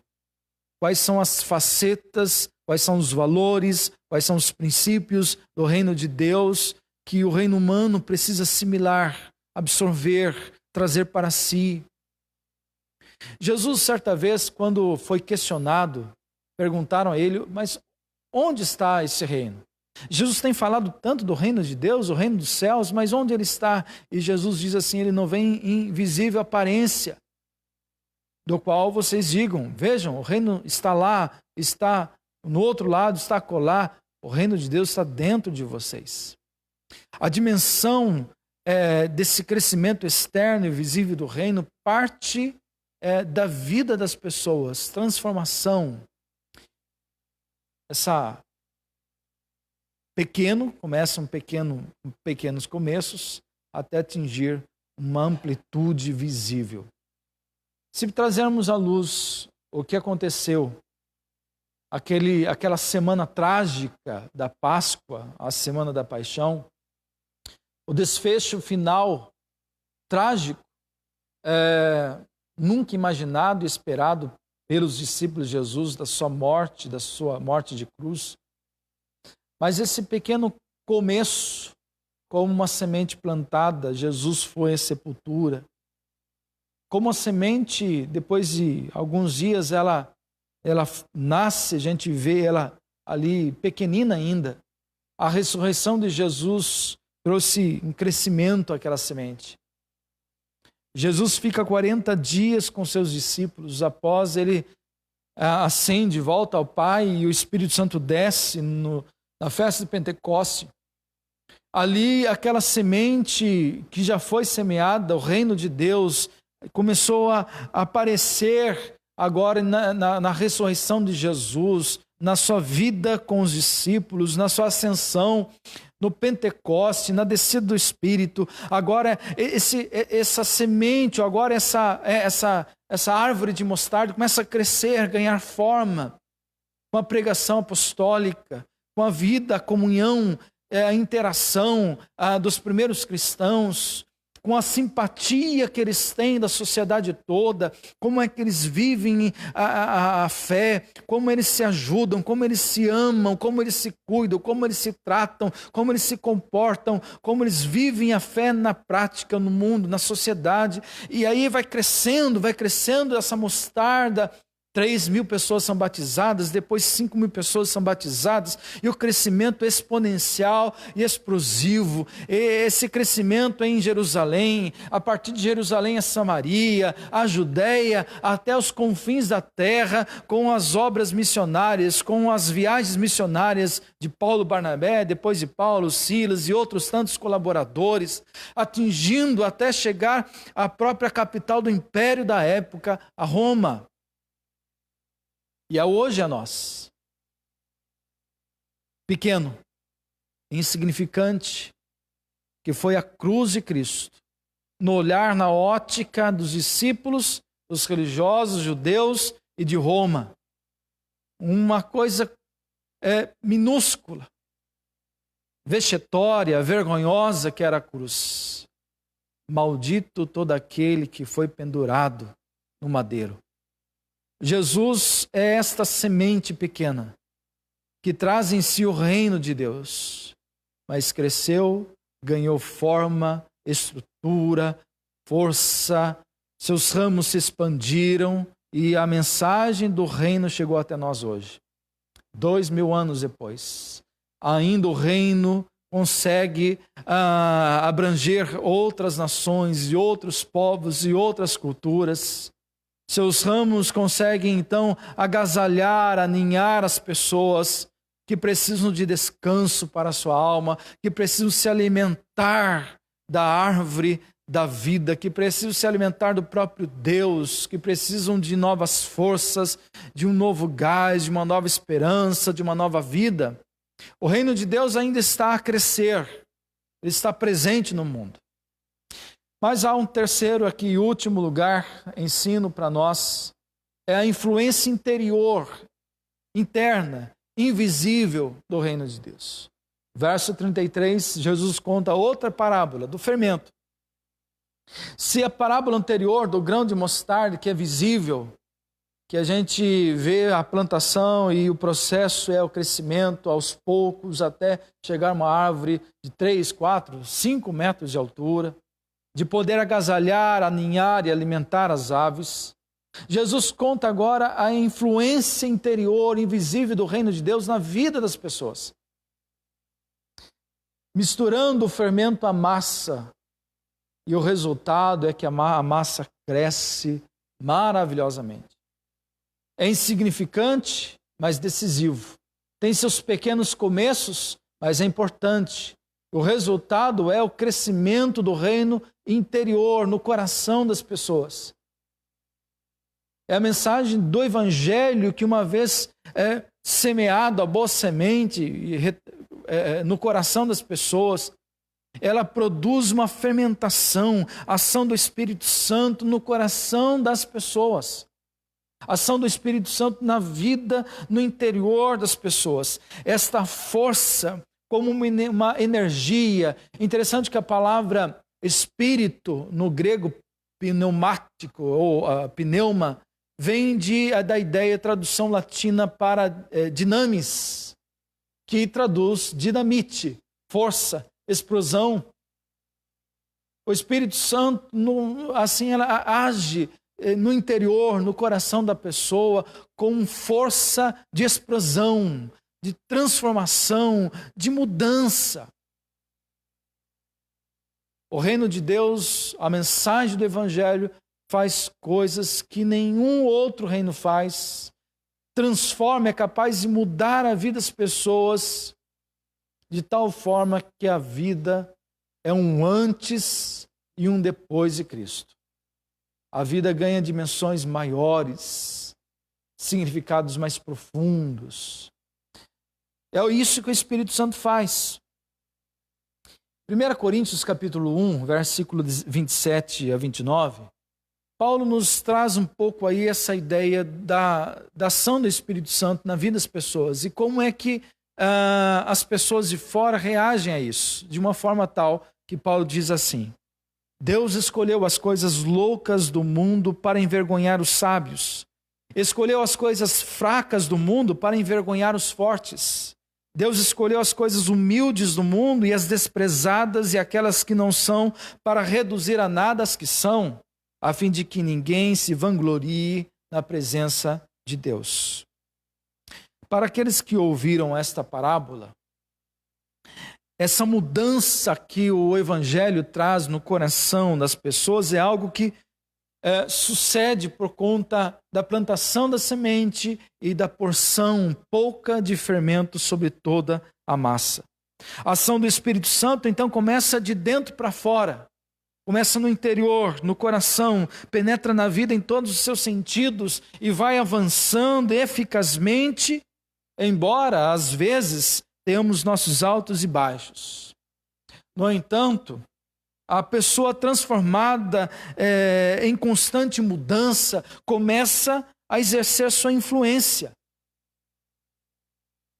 Quais são as facetas, quais são os valores, quais são os princípios do reino de Deus que o reino humano precisa assimilar, absorver, trazer para si? Jesus, certa vez, quando foi questionado, perguntaram a ele, mas onde está esse reino? Jesus tem falado tanto do reino de Deus, o reino dos céus, mas onde ele está? E Jesus diz assim, ele não vem em visível aparência, do qual vocês digam, vejam, o reino está lá, está no outro lado, está acolá, o reino de Deus está dentro de vocês. A dimensão desse crescimento externo e visível do reino parte da vida das pessoas, transformação. Começam pequenos começos até atingir uma amplitude visível. Se trazermos à luz o que aconteceu, aquela semana trágica da Páscoa, a semana da Paixão, o desfecho final trágico, nunca imaginado e esperado pelos discípulos de Jesus, da sua morte de cruz. Mas esse pequeno começo, como uma semente plantada, Jesus foi à sepultura. Como a semente, depois de alguns dias, ela nasce, a gente vê ela ali pequenina ainda. A ressurreição de Jesus trouxe um crescimento àquela semente. Jesus fica 40 dias com seus discípulos, após ele ascende, volta ao Pai e o Espírito Santo desce na festa de Pentecoste. Ali, aquela semente que já foi semeada, o reino de Deus, começou a aparecer agora na ressurreição de Jesus, na sua vida com os discípulos, na sua ascensão, no Pentecoste, na descida do Espírito. Agora essa semente, agora essa árvore de mostarda começa a crescer, ganhar forma, com a pregação apostólica, com a vida, a comunhão, a interação dos primeiros cristãos, com a simpatia que eles têm da sociedade toda, como é que eles vivem a fé, como eles se ajudam, como eles se amam, como eles se cuidam, como eles se tratam, como eles se comportam, como eles vivem a fé na prática, no mundo, na sociedade. E aí vai crescendo essa mostarda. 3.000 pessoas são batizadas, depois 5.000 pessoas são batizadas, e o crescimento exponencial e explosivo. Esse crescimento é em Jerusalém, a partir de Jerusalém a Samaria, a Judéia, até os confins da terra, com as obras missionárias, com as viagens missionárias de Paulo Barnabé, depois de Paulo, Silas e outros tantos colaboradores, atingindo até chegar à própria capital do império da época, a Roma. E hoje a nós, pequeno, insignificante, que foi a cruz de Cristo, no olhar, na ótica dos discípulos, dos religiosos judeus e de Roma. Uma coisa minúscula, vexatória, vergonhosa que era a cruz. Maldito todo aquele que foi pendurado no madeiro. Jesus é esta semente pequena que traz em si o reino de Deus, mas cresceu, ganhou forma, estrutura, força, seus ramos se expandiram e a mensagem do reino chegou até nós hoje. 2000 anos depois, ainda o reino consegue abranger outras nações e outros povos e outras culturas. Seus ramos conseguem então agasalhar, aninhar as pessoas que precisam de descanso para a sua alma, que precisam se alimentar da árvore da vida, que precisam se alimentar do próprio Deus, que precisam de novas forças, de um novo gás, de uma nova esperança, de uma nova vida. O reino de Deus ainda está a crescer, ele está presente no mundo. Mas há um terceiro aqui e último lugar, ensino para nós, é a influência interior, interna, invisível do reino de Deus. Verso 33, Jesus conta outra parábola do fermento. Se a parábola anterior do grão de mostarda, que é visível, que a gente vê a plantação e o processo é o crescimento aos poucos até chegar a uma árvore de 3, 4, 5 metros de altura, de poder agasalhar, aninhar e alimentar as aves. Jesus conta agora a influência interior, invisível do reino de Deus na vida das pessoas. Misturando o fermento à massa, e o resultado é que a massa cresce maravilhosamente. É insignificante, mas decisivo. Tem seus pequenos começos, mas é importante. O resultado é o crescimento do reino interior, no coração das pessoas. É a mensagem do Evangelho que uma vez semeado a boa semente no coração das pessoas, ela produz uma fermentação, ação do Espírito Santo no coração das pessoas. Ação do Espírito Santo na vida, no interior das pessoas. Esta força como uma energia. Interessante que a palavra espírito, no grego pneumático, ou pneuma, vem da ideia, tradução latina para dinamis, que traduz dinamite, força, explosão. O Espírito Santo, assim, ela age no interior, no coração da pessoa, com força de explosão, de transformação, de mudança. O reino de Deus, a mensagem do Evangelho, faz coisas que nenhum outro reino faz. Transforma, é capaz de mudar a vida das pessoas de tal forma que a vida é um antes e um depois de Cristo. A vida ganha dimensões maiores, significados mais profundos. É isso que o Espírito Santo faz. 1 Coríntios capítulo 1, versículo 27 a 29, Paulo nos traz um pouco aí essa ideia da ação do Espírito Santo na vida das pessoas e como é que as pessoas de fora reagem a isso, de uma forma tal que Paulo diz assim: Deus escolheu as coisas loucas do mundo para envergonhar os sábios, escolheu as coisas fracas do mundo para envergonhar os fortes. Deus escolheu as coisas humildes do mundo e as desprezadas e aquelas que não são para reduzir a nada as que são, a fim de que ninguém se vanglorie na presença de Deus. Para aqueles que ouviram esta parábola, essa mudança que o Evangelho traz no coração das pessoas é algo que sucede por conta da plantação da semente e da porção pouca de fermento sobre toda a massa. A ação do Espírito Santo, então, começa de dentro para fora. Começa no interior, no coração, penetra na vida em todos os seus sentidos e vai avançando eficazmente, embora, às vezes, tenhamos nossos altos e baixos. No entanto, A pessoa transformada em constante mudança começa a exercer sua influência.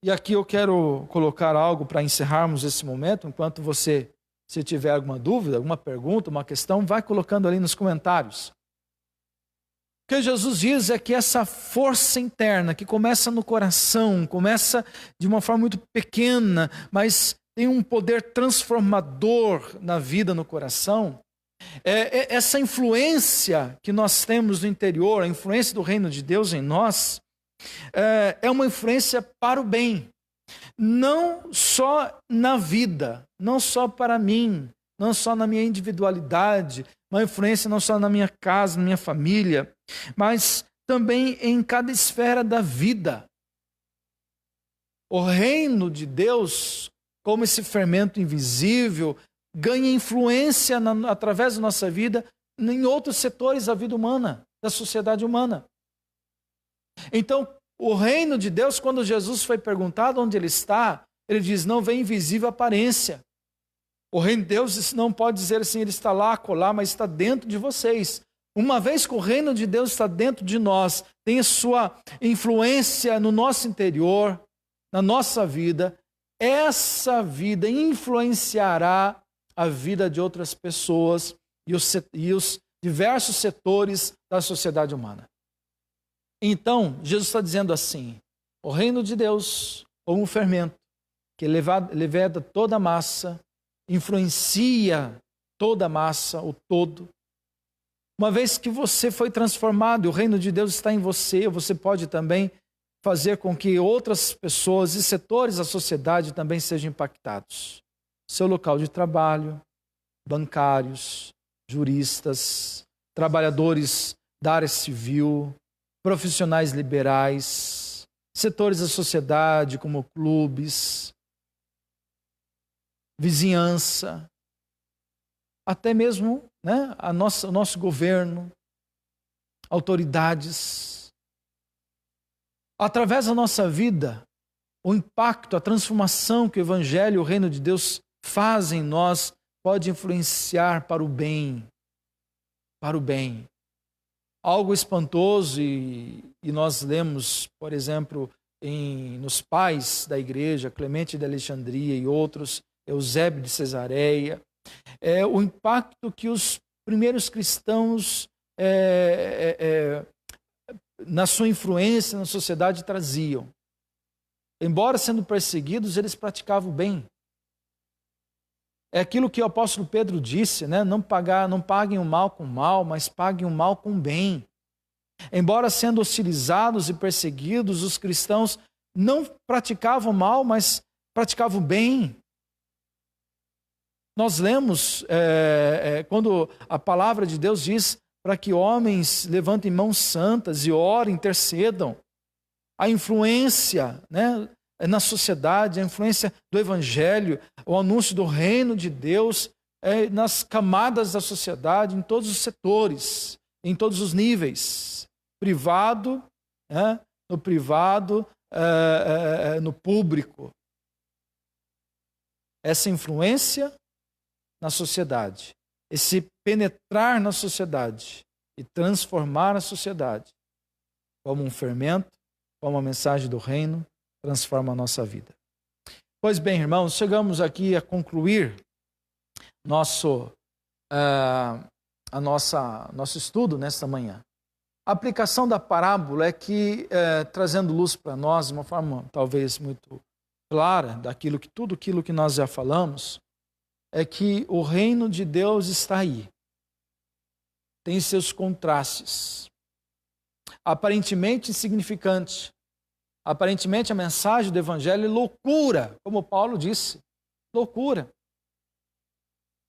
E aqui eu quero colocar algo para encerrarmos esse momento. Enquanto você, se tiver alguma dúvida, alguma pergunta, uma questão, vai colocando ali nos comentários. O que Jesus diz é que essa força interna que começa no coração, começa de uma forma muito pequena, mas tem um poder transformador na vida, no coração. Essa influência que nós temos no interior, a influência do reino de Deus em nós, é uma influência para o bem. Não só na vida, não só para mim, não só na minha individualidade, uma influência não só na minha casa, na minha família, mas também em cada esfera da vida. O reino de Deus, como esse fermento invisível, ganha influência através da nossa vida em outros setores da vida humana, da sociedade humana. Então, o reino de Deus, quando Jesus foi perguntado onde ele está, ele diz, não vem invisível aparência. O reino de Deus não pode dizer assim, ele está lá, acolá, mas está dentro de vocês. Uma vez que o reino de Deus está dentro de nós, tem a sua influência no nosso interior, na nossa vida, essa vida influenciará a vida de outras pessoas e os diversos setores da sociedade humana. Então, Jesus está dizendo assim, o reino de Deus, como um fermento, que leveda toda a massa, influencia toda a massa, o todo. Uma vez que você foi transformado, o reino de Deus está em você, você pode também fazer com que outras pessoas e setores da sociedade também sejam impactados. Seu local de trabalho, bancários, juristas, trabalhadores da área civil, profissionais liberais, setores da sociedade como clubes, vizinhança, até mesmo o nosso governo, autoridades. Através da nossa vida, o impacto, a transformação que o Evangelho e o Reino de Deus fazem em nós pode influenciar para o bem. Para o bem. Algo espantoso, e nós lemos, por exemplo, nos pais da igreja, Clemente de Alexandria e outros, Eusébio de Cesareia, o impacto que os primeiros cristãos, na sua influência na sociedade, traziam. Embora sendo perseguidos, eles praticavam o bem. É aquilo que o apóstolo Pedro disse, não paguem o mal com o mal, mas paguem o mal com o bem. Embora sendo hostilizados e perseguidos, os cristãos não praticavam o mal, mas praticavam o bem. Nós lemos quando a palavra de Deus diz para que homens levantem mãos santas e orem, intercedam. A influência, na sociedade, a influência do Evangelho, o anúncio do reino de Deus nas camadas da sociedade, em todos os setores, em todos os níveis. Privado, no privado, no público. Essa influência na sociedade, esse penetrar na sociedade e transformar a sociedade como um fermento, como a mensagem do reino, transforma a nossa vida. Pois bem, irmãos, chegamos aqui a concluir nosso estudo nesta manhã. A aplicação da parábola é que, trazendo luz para nós, de uma forma talvez muito clara, tudo aquilo que nós já falamos, é que o reino de Deus está aí. Tem seus contrastes. Aparentemente insignificante. Aparentemente a mensagem do Evangelho é loucura, como Paulo disse. Loucura.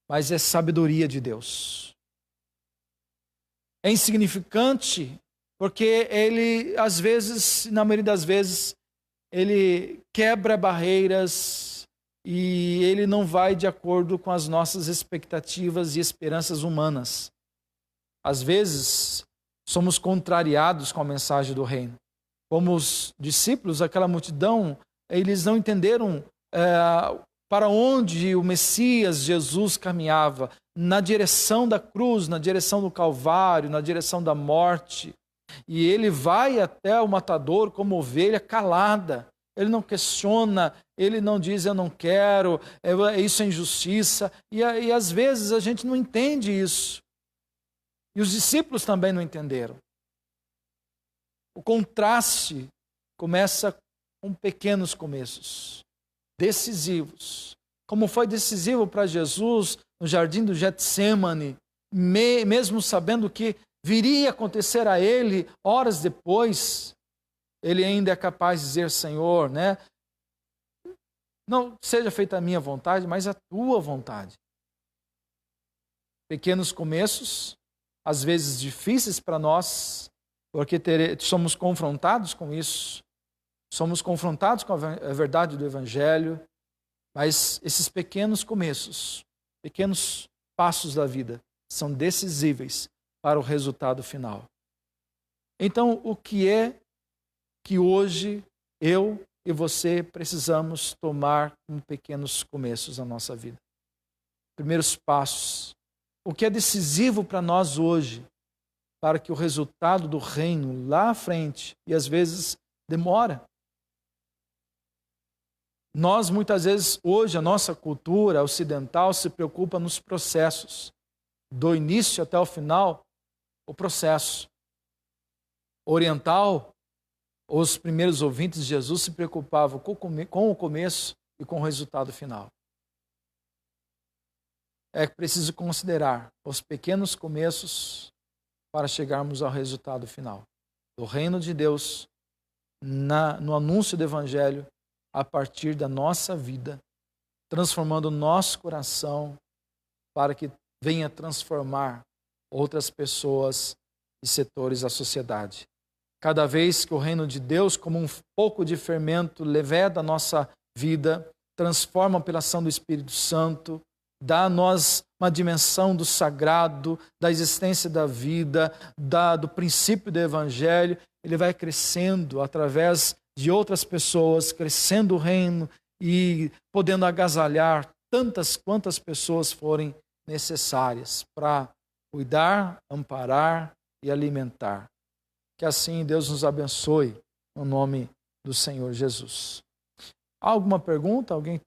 Mas é sabedoria de Deus. É insignificante porque ele, às vezes, na maioria das vezes, ele quebra barreiras e ele não vai de acordo com as nossas expectativas e esperanças humanas. Às vezes, somos contrariados com a mensagem do reino. Como os discípulos, aquela multidão, eles não entenderam para onde o Messias, Jesus, caminhava. na direção da cruz, na direção do Calvário, na direção da morte. E ele vai até o matador como ovelha calada. Ele não questiona, ele não diz eu não quero, isso é injustiça. E às vezes a gente não entende isso. E os discípulos também não entenderam. O contraste começa com pequenos começos, decisivos. Como foi decisivo para Jesus no jardim do Getsêmani, mesmo sabendo que viria acontecer a ele horas depois, ele ainda é capaz de dizer, Senhor, né? Não seja feita a minha vontade, mas a tua vontade. Pequenos começos, às vezes difíceis para nós, porque somos confrontados com isso, somos confrontados com a verdade do Evangelho, mas esses pequenos começos, pequenos passos da vida, são decisíveis para o resultado final. Então, o que é que hoje eu e você precisamos tomar como pequenos começos na nossa vida? Primeiros passos. O que é decisivo para nós hoje, para que o resultado do reino lá à frente, e às vezes demora. Nós muitas vezes, hoje, a nossa cultura ocidental se preocupa nos processos. Do início até o final, o processo. Oriental, os primeiros ouvintes de Jesus se preocupavam com o começo e com o resultado final. É preciso considerar os pequenos começos para chegarmos ao resultado final. Do reino de Deus, no anúncio do Evangelho, a partir da nossa vida, transformando o nosso coração para que venha transformar outras pessoas e setores da sociedade. Cada vez que o reino de Deus, como um pouco de fermento, leveda a nossa vida, transforma pela ação do Espírito Santo, dá a nós uma dimensão do sagrado, da existência da vida, do princípio do Evangelho, ele vai crescendo através de outras pessoas, crescendo o reino e podendo agasalhar tantas quantas pessoas forem necessárias para cuidar, amparar e alimentar. Que assim Deus nos abençoe, no nome do Senhor Jesus. Há alguma pergunta? Alguém?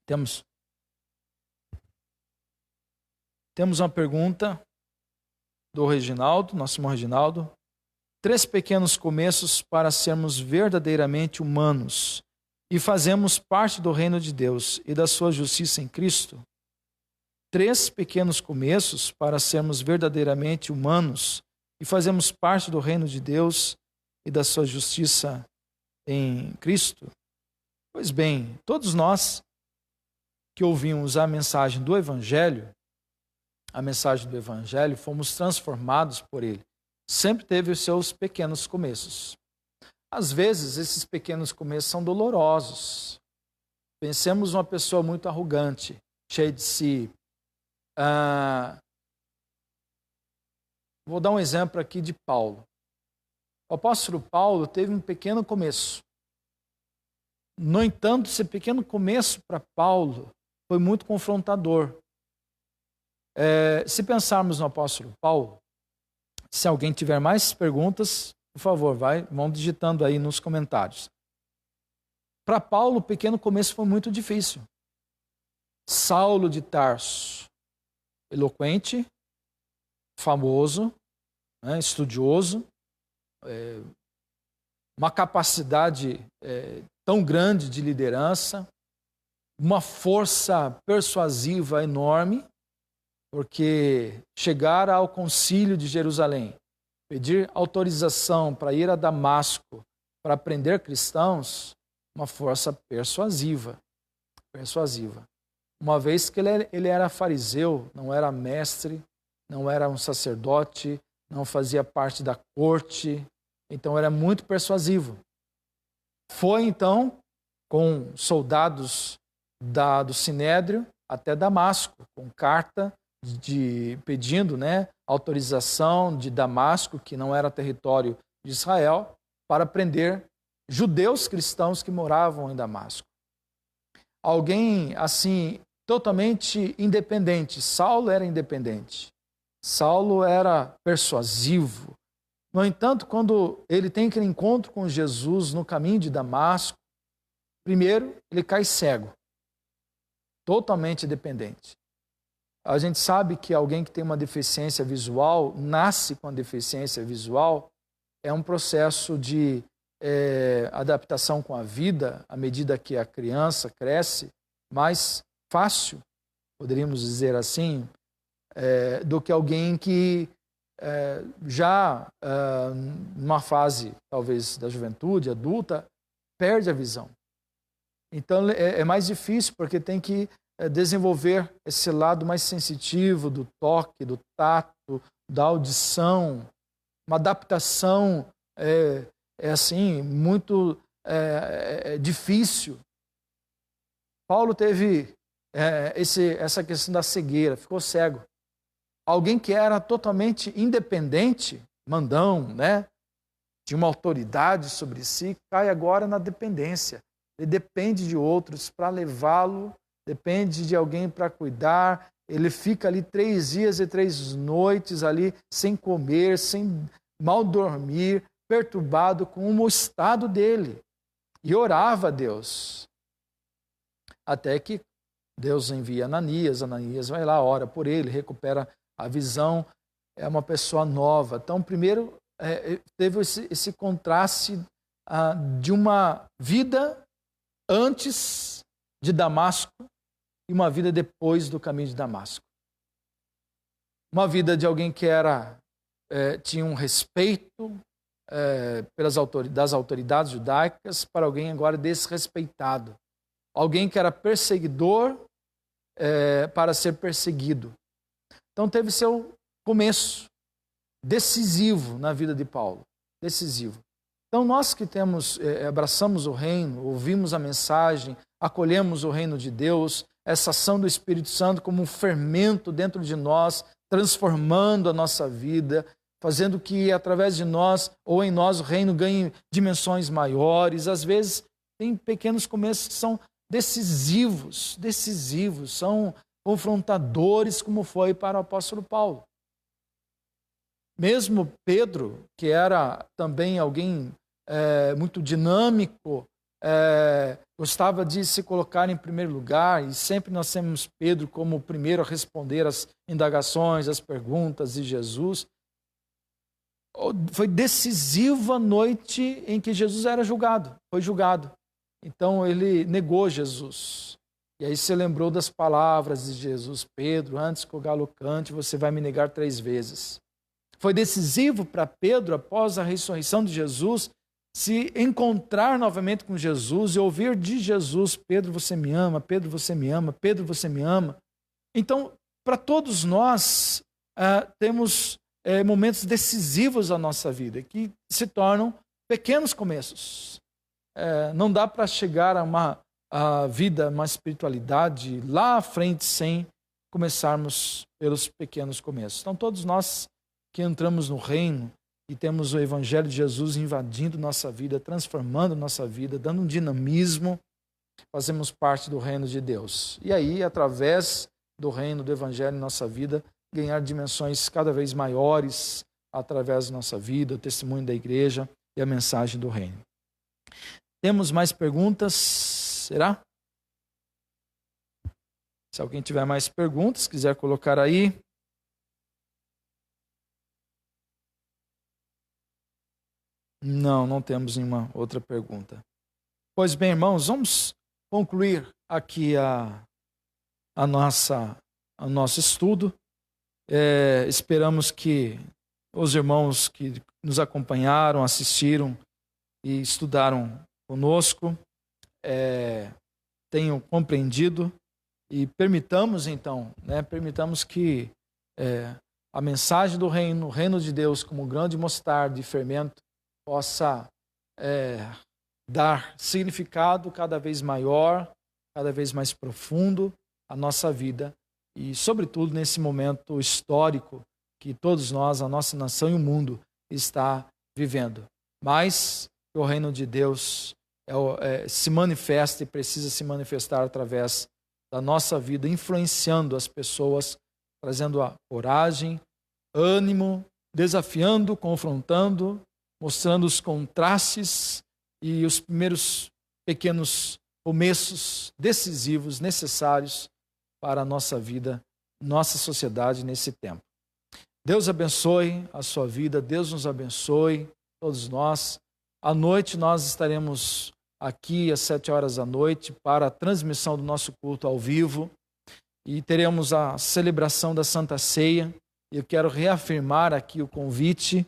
Temos uma pergunta do Reginaldo, nosso irmão Reginaldo. 3 pequenos começos para sermos verdadeiramente humanos e fazemos parte do reino de Deus e da sua justiça em Cristo. 3 pequenos começos para sermos verdadeiramente humanos e fazemos parte do reino de Deus e da sua justiça em Cristo. Pois bem, todos nós que ouvimos a mensagem do Evangelho, fomos transformados por ele. Sempre teve os seus pequenos começos. Às vezes, esses pequenos começos são dolorosos. Pensemos uma pessoa muito arrogante, cheia de si. Vou dar um exemplo aqui de Paulo. O apóstolo Paulo teve um pequeno começo. No entanto, esse pequeno começo para Paulo foi muito confrontador. Se pensarmos no apóstolo Paulo, se alguém tiver mais perguntas, por favor, vão digitando aí nos comentários. Para Paulo, o pequeno começo foi muito difícil. Saulo de Tarso, eloquente, famoso, estudioso, uma capacidade tão grande de liderança, uma força persuasiva enorme, porque chegar ao concílio de Jerusalém, pedir autorização para ir a Damasco para prender cristãos, uma força persuasiva. Uma vez que ele era fariseu, não era mestre, não era um sacerdote, não fazia parte da corte, então era muito persuasivo. Foi então com soldados do Sinédrio até Damasco, com carta pedindo autorização de Damasco, que não era território de Israel, para prender judeus cristãos que moravam em Damasco. Alguém assim totalmente independente. Saulo era independente. Saulo era persuasivo. No entanto, quando ele tem aquele encontro com Jesus no caminho de Damasco, primeiro, ele cai cego. Totalmente dependente. A gente sabe que alguém que tem uma deficiência visual, nasce com a deficiência visual, é um processo de adaptação com a vida, à medida que a criança cresce, mais fácil, poderíamos dizer assim, do que alguém que já numa fase, talvez, da juventude, adulta, perde a visão. Então é mais difícil, porque tem que desenvolver esse lado mais sensitivo do toque, do tato, da audição. Uma adaptação assim, muito difícil. Paulo teve essa questão da cegueira, ficou cego. Alguém que era totalmente independente, mandão, né? Tinha uma autoridade sobre si, cai agora na dependência. Ele depende de outros para levá-lo, depende de alguém para cuidar. Ele fica ali 3 dias e 3 noites ali, sem comer, sem mal dormir, perturbado com o estado dele. E orava a Deus. Até que Deus envia Ananias vai lá, ora por ele, recupera a visão, é uma pessoa nova. Então, primeiro, teve esse contraste de uma vida antes de Damasco e uma vida depois do caminho de Damasco. Uma vida de alguém que tinha um respeito das autoridades judaicas, para alguém agora desrespeitado. Alguém que era perseguidor para ser perseguido. Então teve seu começo decisivo na vida de Paulo. Decisivo. Então nós que abraçamos o reino, ouvimos a mensagem, acolhemos o reino de Deus, essa ação do Espírito Santo como um fermento dentro de nós, transformando a nossa vida, fazendo que através de nós ou em nós o reino ganhe dimensões maiores. Às vezes tem pequenos começos que são decisivos, são confrontadores, como foi para o apóstolo Paulo. Mesmo Pedro, que era também alguém muito dinâmico, gostava de se colocar em primeiro lugar, e sempre nós temos Pedro como o primeiro a responder às indagações, às perguntas de Jesus. Foi decisiva a noite em que Jesus foi julgado. Então ele negou Jesus. E aí se lembrou das palavras de Jesus: Pedro, antes que o galo cante, você vai me negar 3 vezes. Foi decisivo para Pedro, após a ressurreição de Jesus, se encontrar novamente com Jesus e ouvir de Jesus: Pedro, você me ama, Pedro, você me ama, Pedro, você me ama. Então, para todos nós, temos momentos decisivos da nossa vida, que se tornam pequenos começos. Não dá para chegar a uma vida, uma espiritualidade lá à frente sem começarmos pelos pequenos começos. Então, todos nós que entramos no reino e temos o Evangelho de Jesus invadindo nossa vida, transformando nossa vida, dando um dinamismo, fazemos parte do reino de Deus. E aí, através do reino, do Evangelho em nossa vida, ganhar dimensões cada vez maiores através da nossa vida, o testemunho da igreja e a mensagem do reino. Temos mais perguntas? Será? Se alguém tiver mais perguntas, quiser colocar aí. Não temos nenhuma outra pergunta. Pois bem, irmãos, vamos concluir aqui o nosso estudo. Esperamos que os irmãos que nos acompanharam, assistiram e estudaram conosco tenham compreendido e permitamos então, permitamos que a mensagem do reino, o reino de Deus como grande mostarda e fermento, possa dar significado cada vez maior, cada vez mais profundo à nossa vida e, sobretudo, nesse momento histórico que todos nós, a nossa nação e o mundo está vivendo. Mas o reino de Deus se manifesta e precisa se manifestar através da nossa vida, influenciando as pessoas, trazendo a coragem, ânimo, desafiando, confrontando, mostrando os contrastes e os primeiros pequenos começos decisivos, necessários para a nossa vida, nossa sociedade nesse tempo. Deus abençoe a sua vida, Deus nos abençoe, todos nós. À noite nós estaremos aqui às 7 horas da noite para a transmissão do nosso culto ao vivo e teremos a celebração da Santa Ceia. Eu quero reafirmar aqui o convite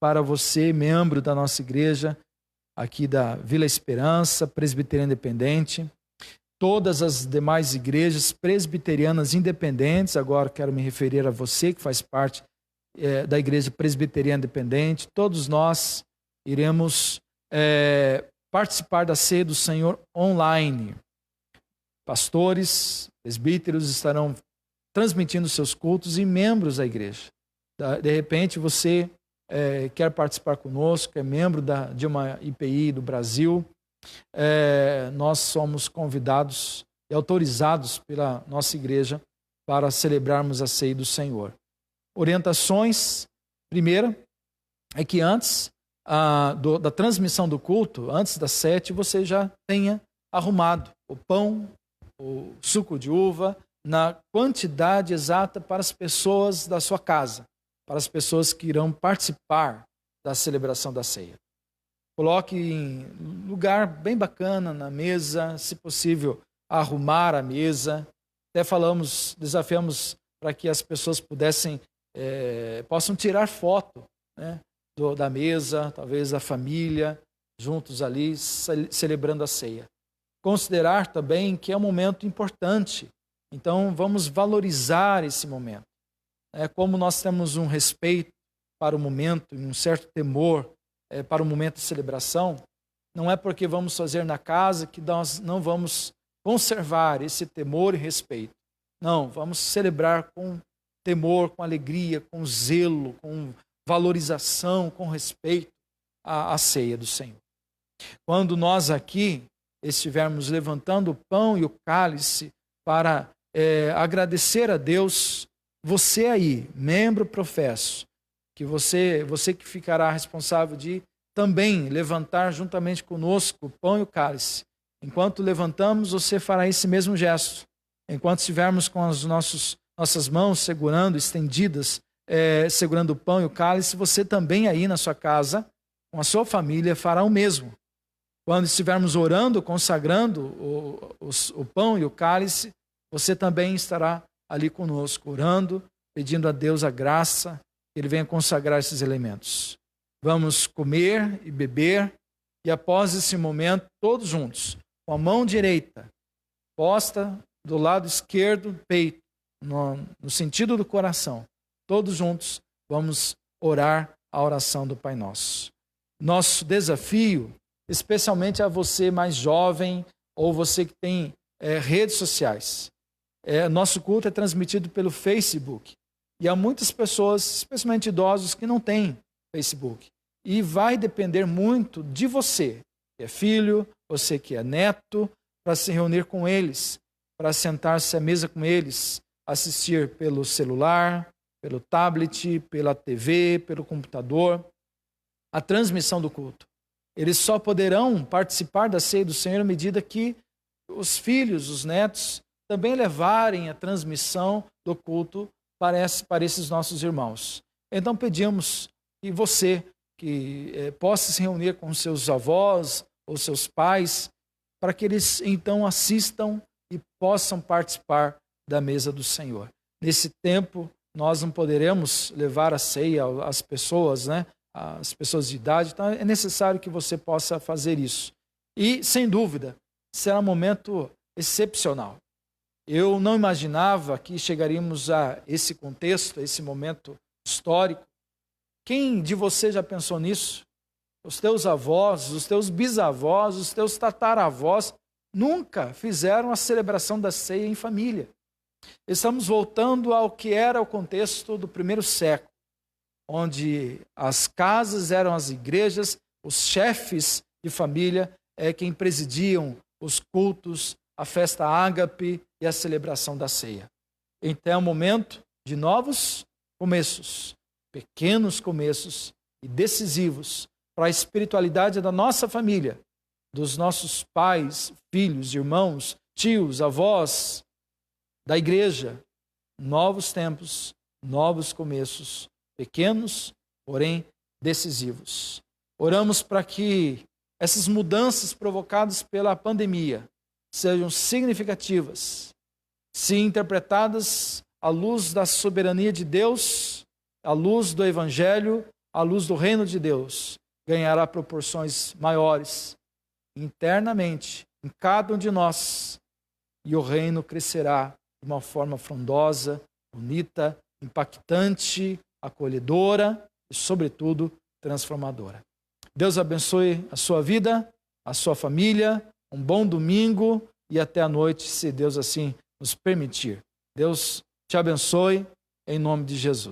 para você, membro da nossa igreja, aqui da Vila Esperança, Presbiteriana Independente, todas as demais igrejas presbiterianas independentes, agora quero me referir a você que faz parte da Igreja Presbiteriana Independente, todos nós iremos participar da ceia do Senhor online. Pastores, presbíteros estarão transmitindo seus cultos e membros da igreja. De repente você quer participar conosco, é membro de uma IPI do Brasil, nós somos convidados e autorizados pela nossa igreja para celebrarmos a ceia do Senhor. Orientações: primeira é que antes da transmissão do culto, antes das 7, você já tenha arrumado o pão, o suco de uva, na quantidade exata para as pessoas da sua casa, para as pessoas que irão participar da celebração da ceia. Coloque em lugar bem bacana na mesa, se possível, arrumar a mesa. Até desafiamos para que as pessoas possam tirar foto, né, da mesa, talvez da família, juntos ali, celebrando a ceia. Considerar também que é um momento importante, então vamos valorizar esse momento. Como nós temos um respeito para o momento, um certo temor para o momento de celebração, não é porque vamos fazer na casa que nós não vamos conservar esse temor e respeito. Não, vamos celebrar com temor, com alegria, com zelo, com valorização, com respeito à ceia do Senhor. Quando nós aqui estivermos levantando o pão e o cálice para agradecer a Deus, você aí, membro professo, que você que ficará responsável de também levantar juntamente conosco o pão e o cálice. Enquanto levantamos, você fará esse mesmo gesto. Enquanto estivermos com as nossas mãos segurando, estendidas, segurando o pão e o cálice, você também aí na sua casa, com a sua família, fará o mesmo. Quando estivermos orando, consagrando o pão e o cálice, você também estará ali conosco, orando, pedindo a Deus a graça, que Ele venha consagrar esses elementos. Vamos comer e beber, e após esse momento, todos juntos, com a mão direita posta do lado esquerdo do peito, no sentido do coração, todos juntos vamos orar a oração do Pai Nosso. Nosso desafio, especialmente a você mais jovem ou você que tem redes sociais. Nosso culto é transmitido pelo Facebook e há muitas pessoas, especialmente idosos, que não têm Facebook. E vai depender muito de você, que é filho, você que é neto, para se reunir com eles, para sentar-se à mesa com eles, assistir pelo celular, pelo tablet, pela TV, pelo computador, a transmissão do culto. Eles só poderão participar da ceia do Senhor à medida que os filhos, os netos, também levarem a transmissão do culto para esses nossos irmãos. Então pedimos que você que possa se reunir com seus avós ou seus pais, para que eles então assistam e possam participar da mesa do Senhor. Nesse tempo, nós não poderemos levar a ceia às pessoas, né? As pessoas de idade, então é necessário que você possa fazer isso. E, sem dúvida, será um momento excepcional. Eu não imaginava que chegaríamos a esse contexto, a esse momento histórico. Quem de você já pensou nisso? Os teus avós, os teus bisavós, os teus tataravós nunca fizeram a celebração da ceia em família. Estamos voltando ao que era o contexto do primeiro século, onde as casas eram as igrejas, os chefes de família quem presidiam os cultos, a festa ágape e a celebração da ceia. Então é um momento de novos começos, pequenos começos e decisivos para a espiritualidade da nossa família, dos nossos pais, filhos, irmãos, tios, avós, da igreja. Novos tempos, novos começos, pequenos, porém decisivos. Oramos para que essas mudanças provocadas pela pandemia sejam significativas, se interpretadas à luz da soberania de Deus, à luz do Evangelho, à luz do reino de Deus, ganhará proporções maiores internamente em cada um de nós, e o reino crescerá de uma forma frondosa, bonita, impactante, acolhedora e, sobretudo, transformadora. Deus abençoe a sua vida, a sua família, um bom domingo e até a noite, se Deus assim nos permitir. Deus te abençoe, em nome de Jesus.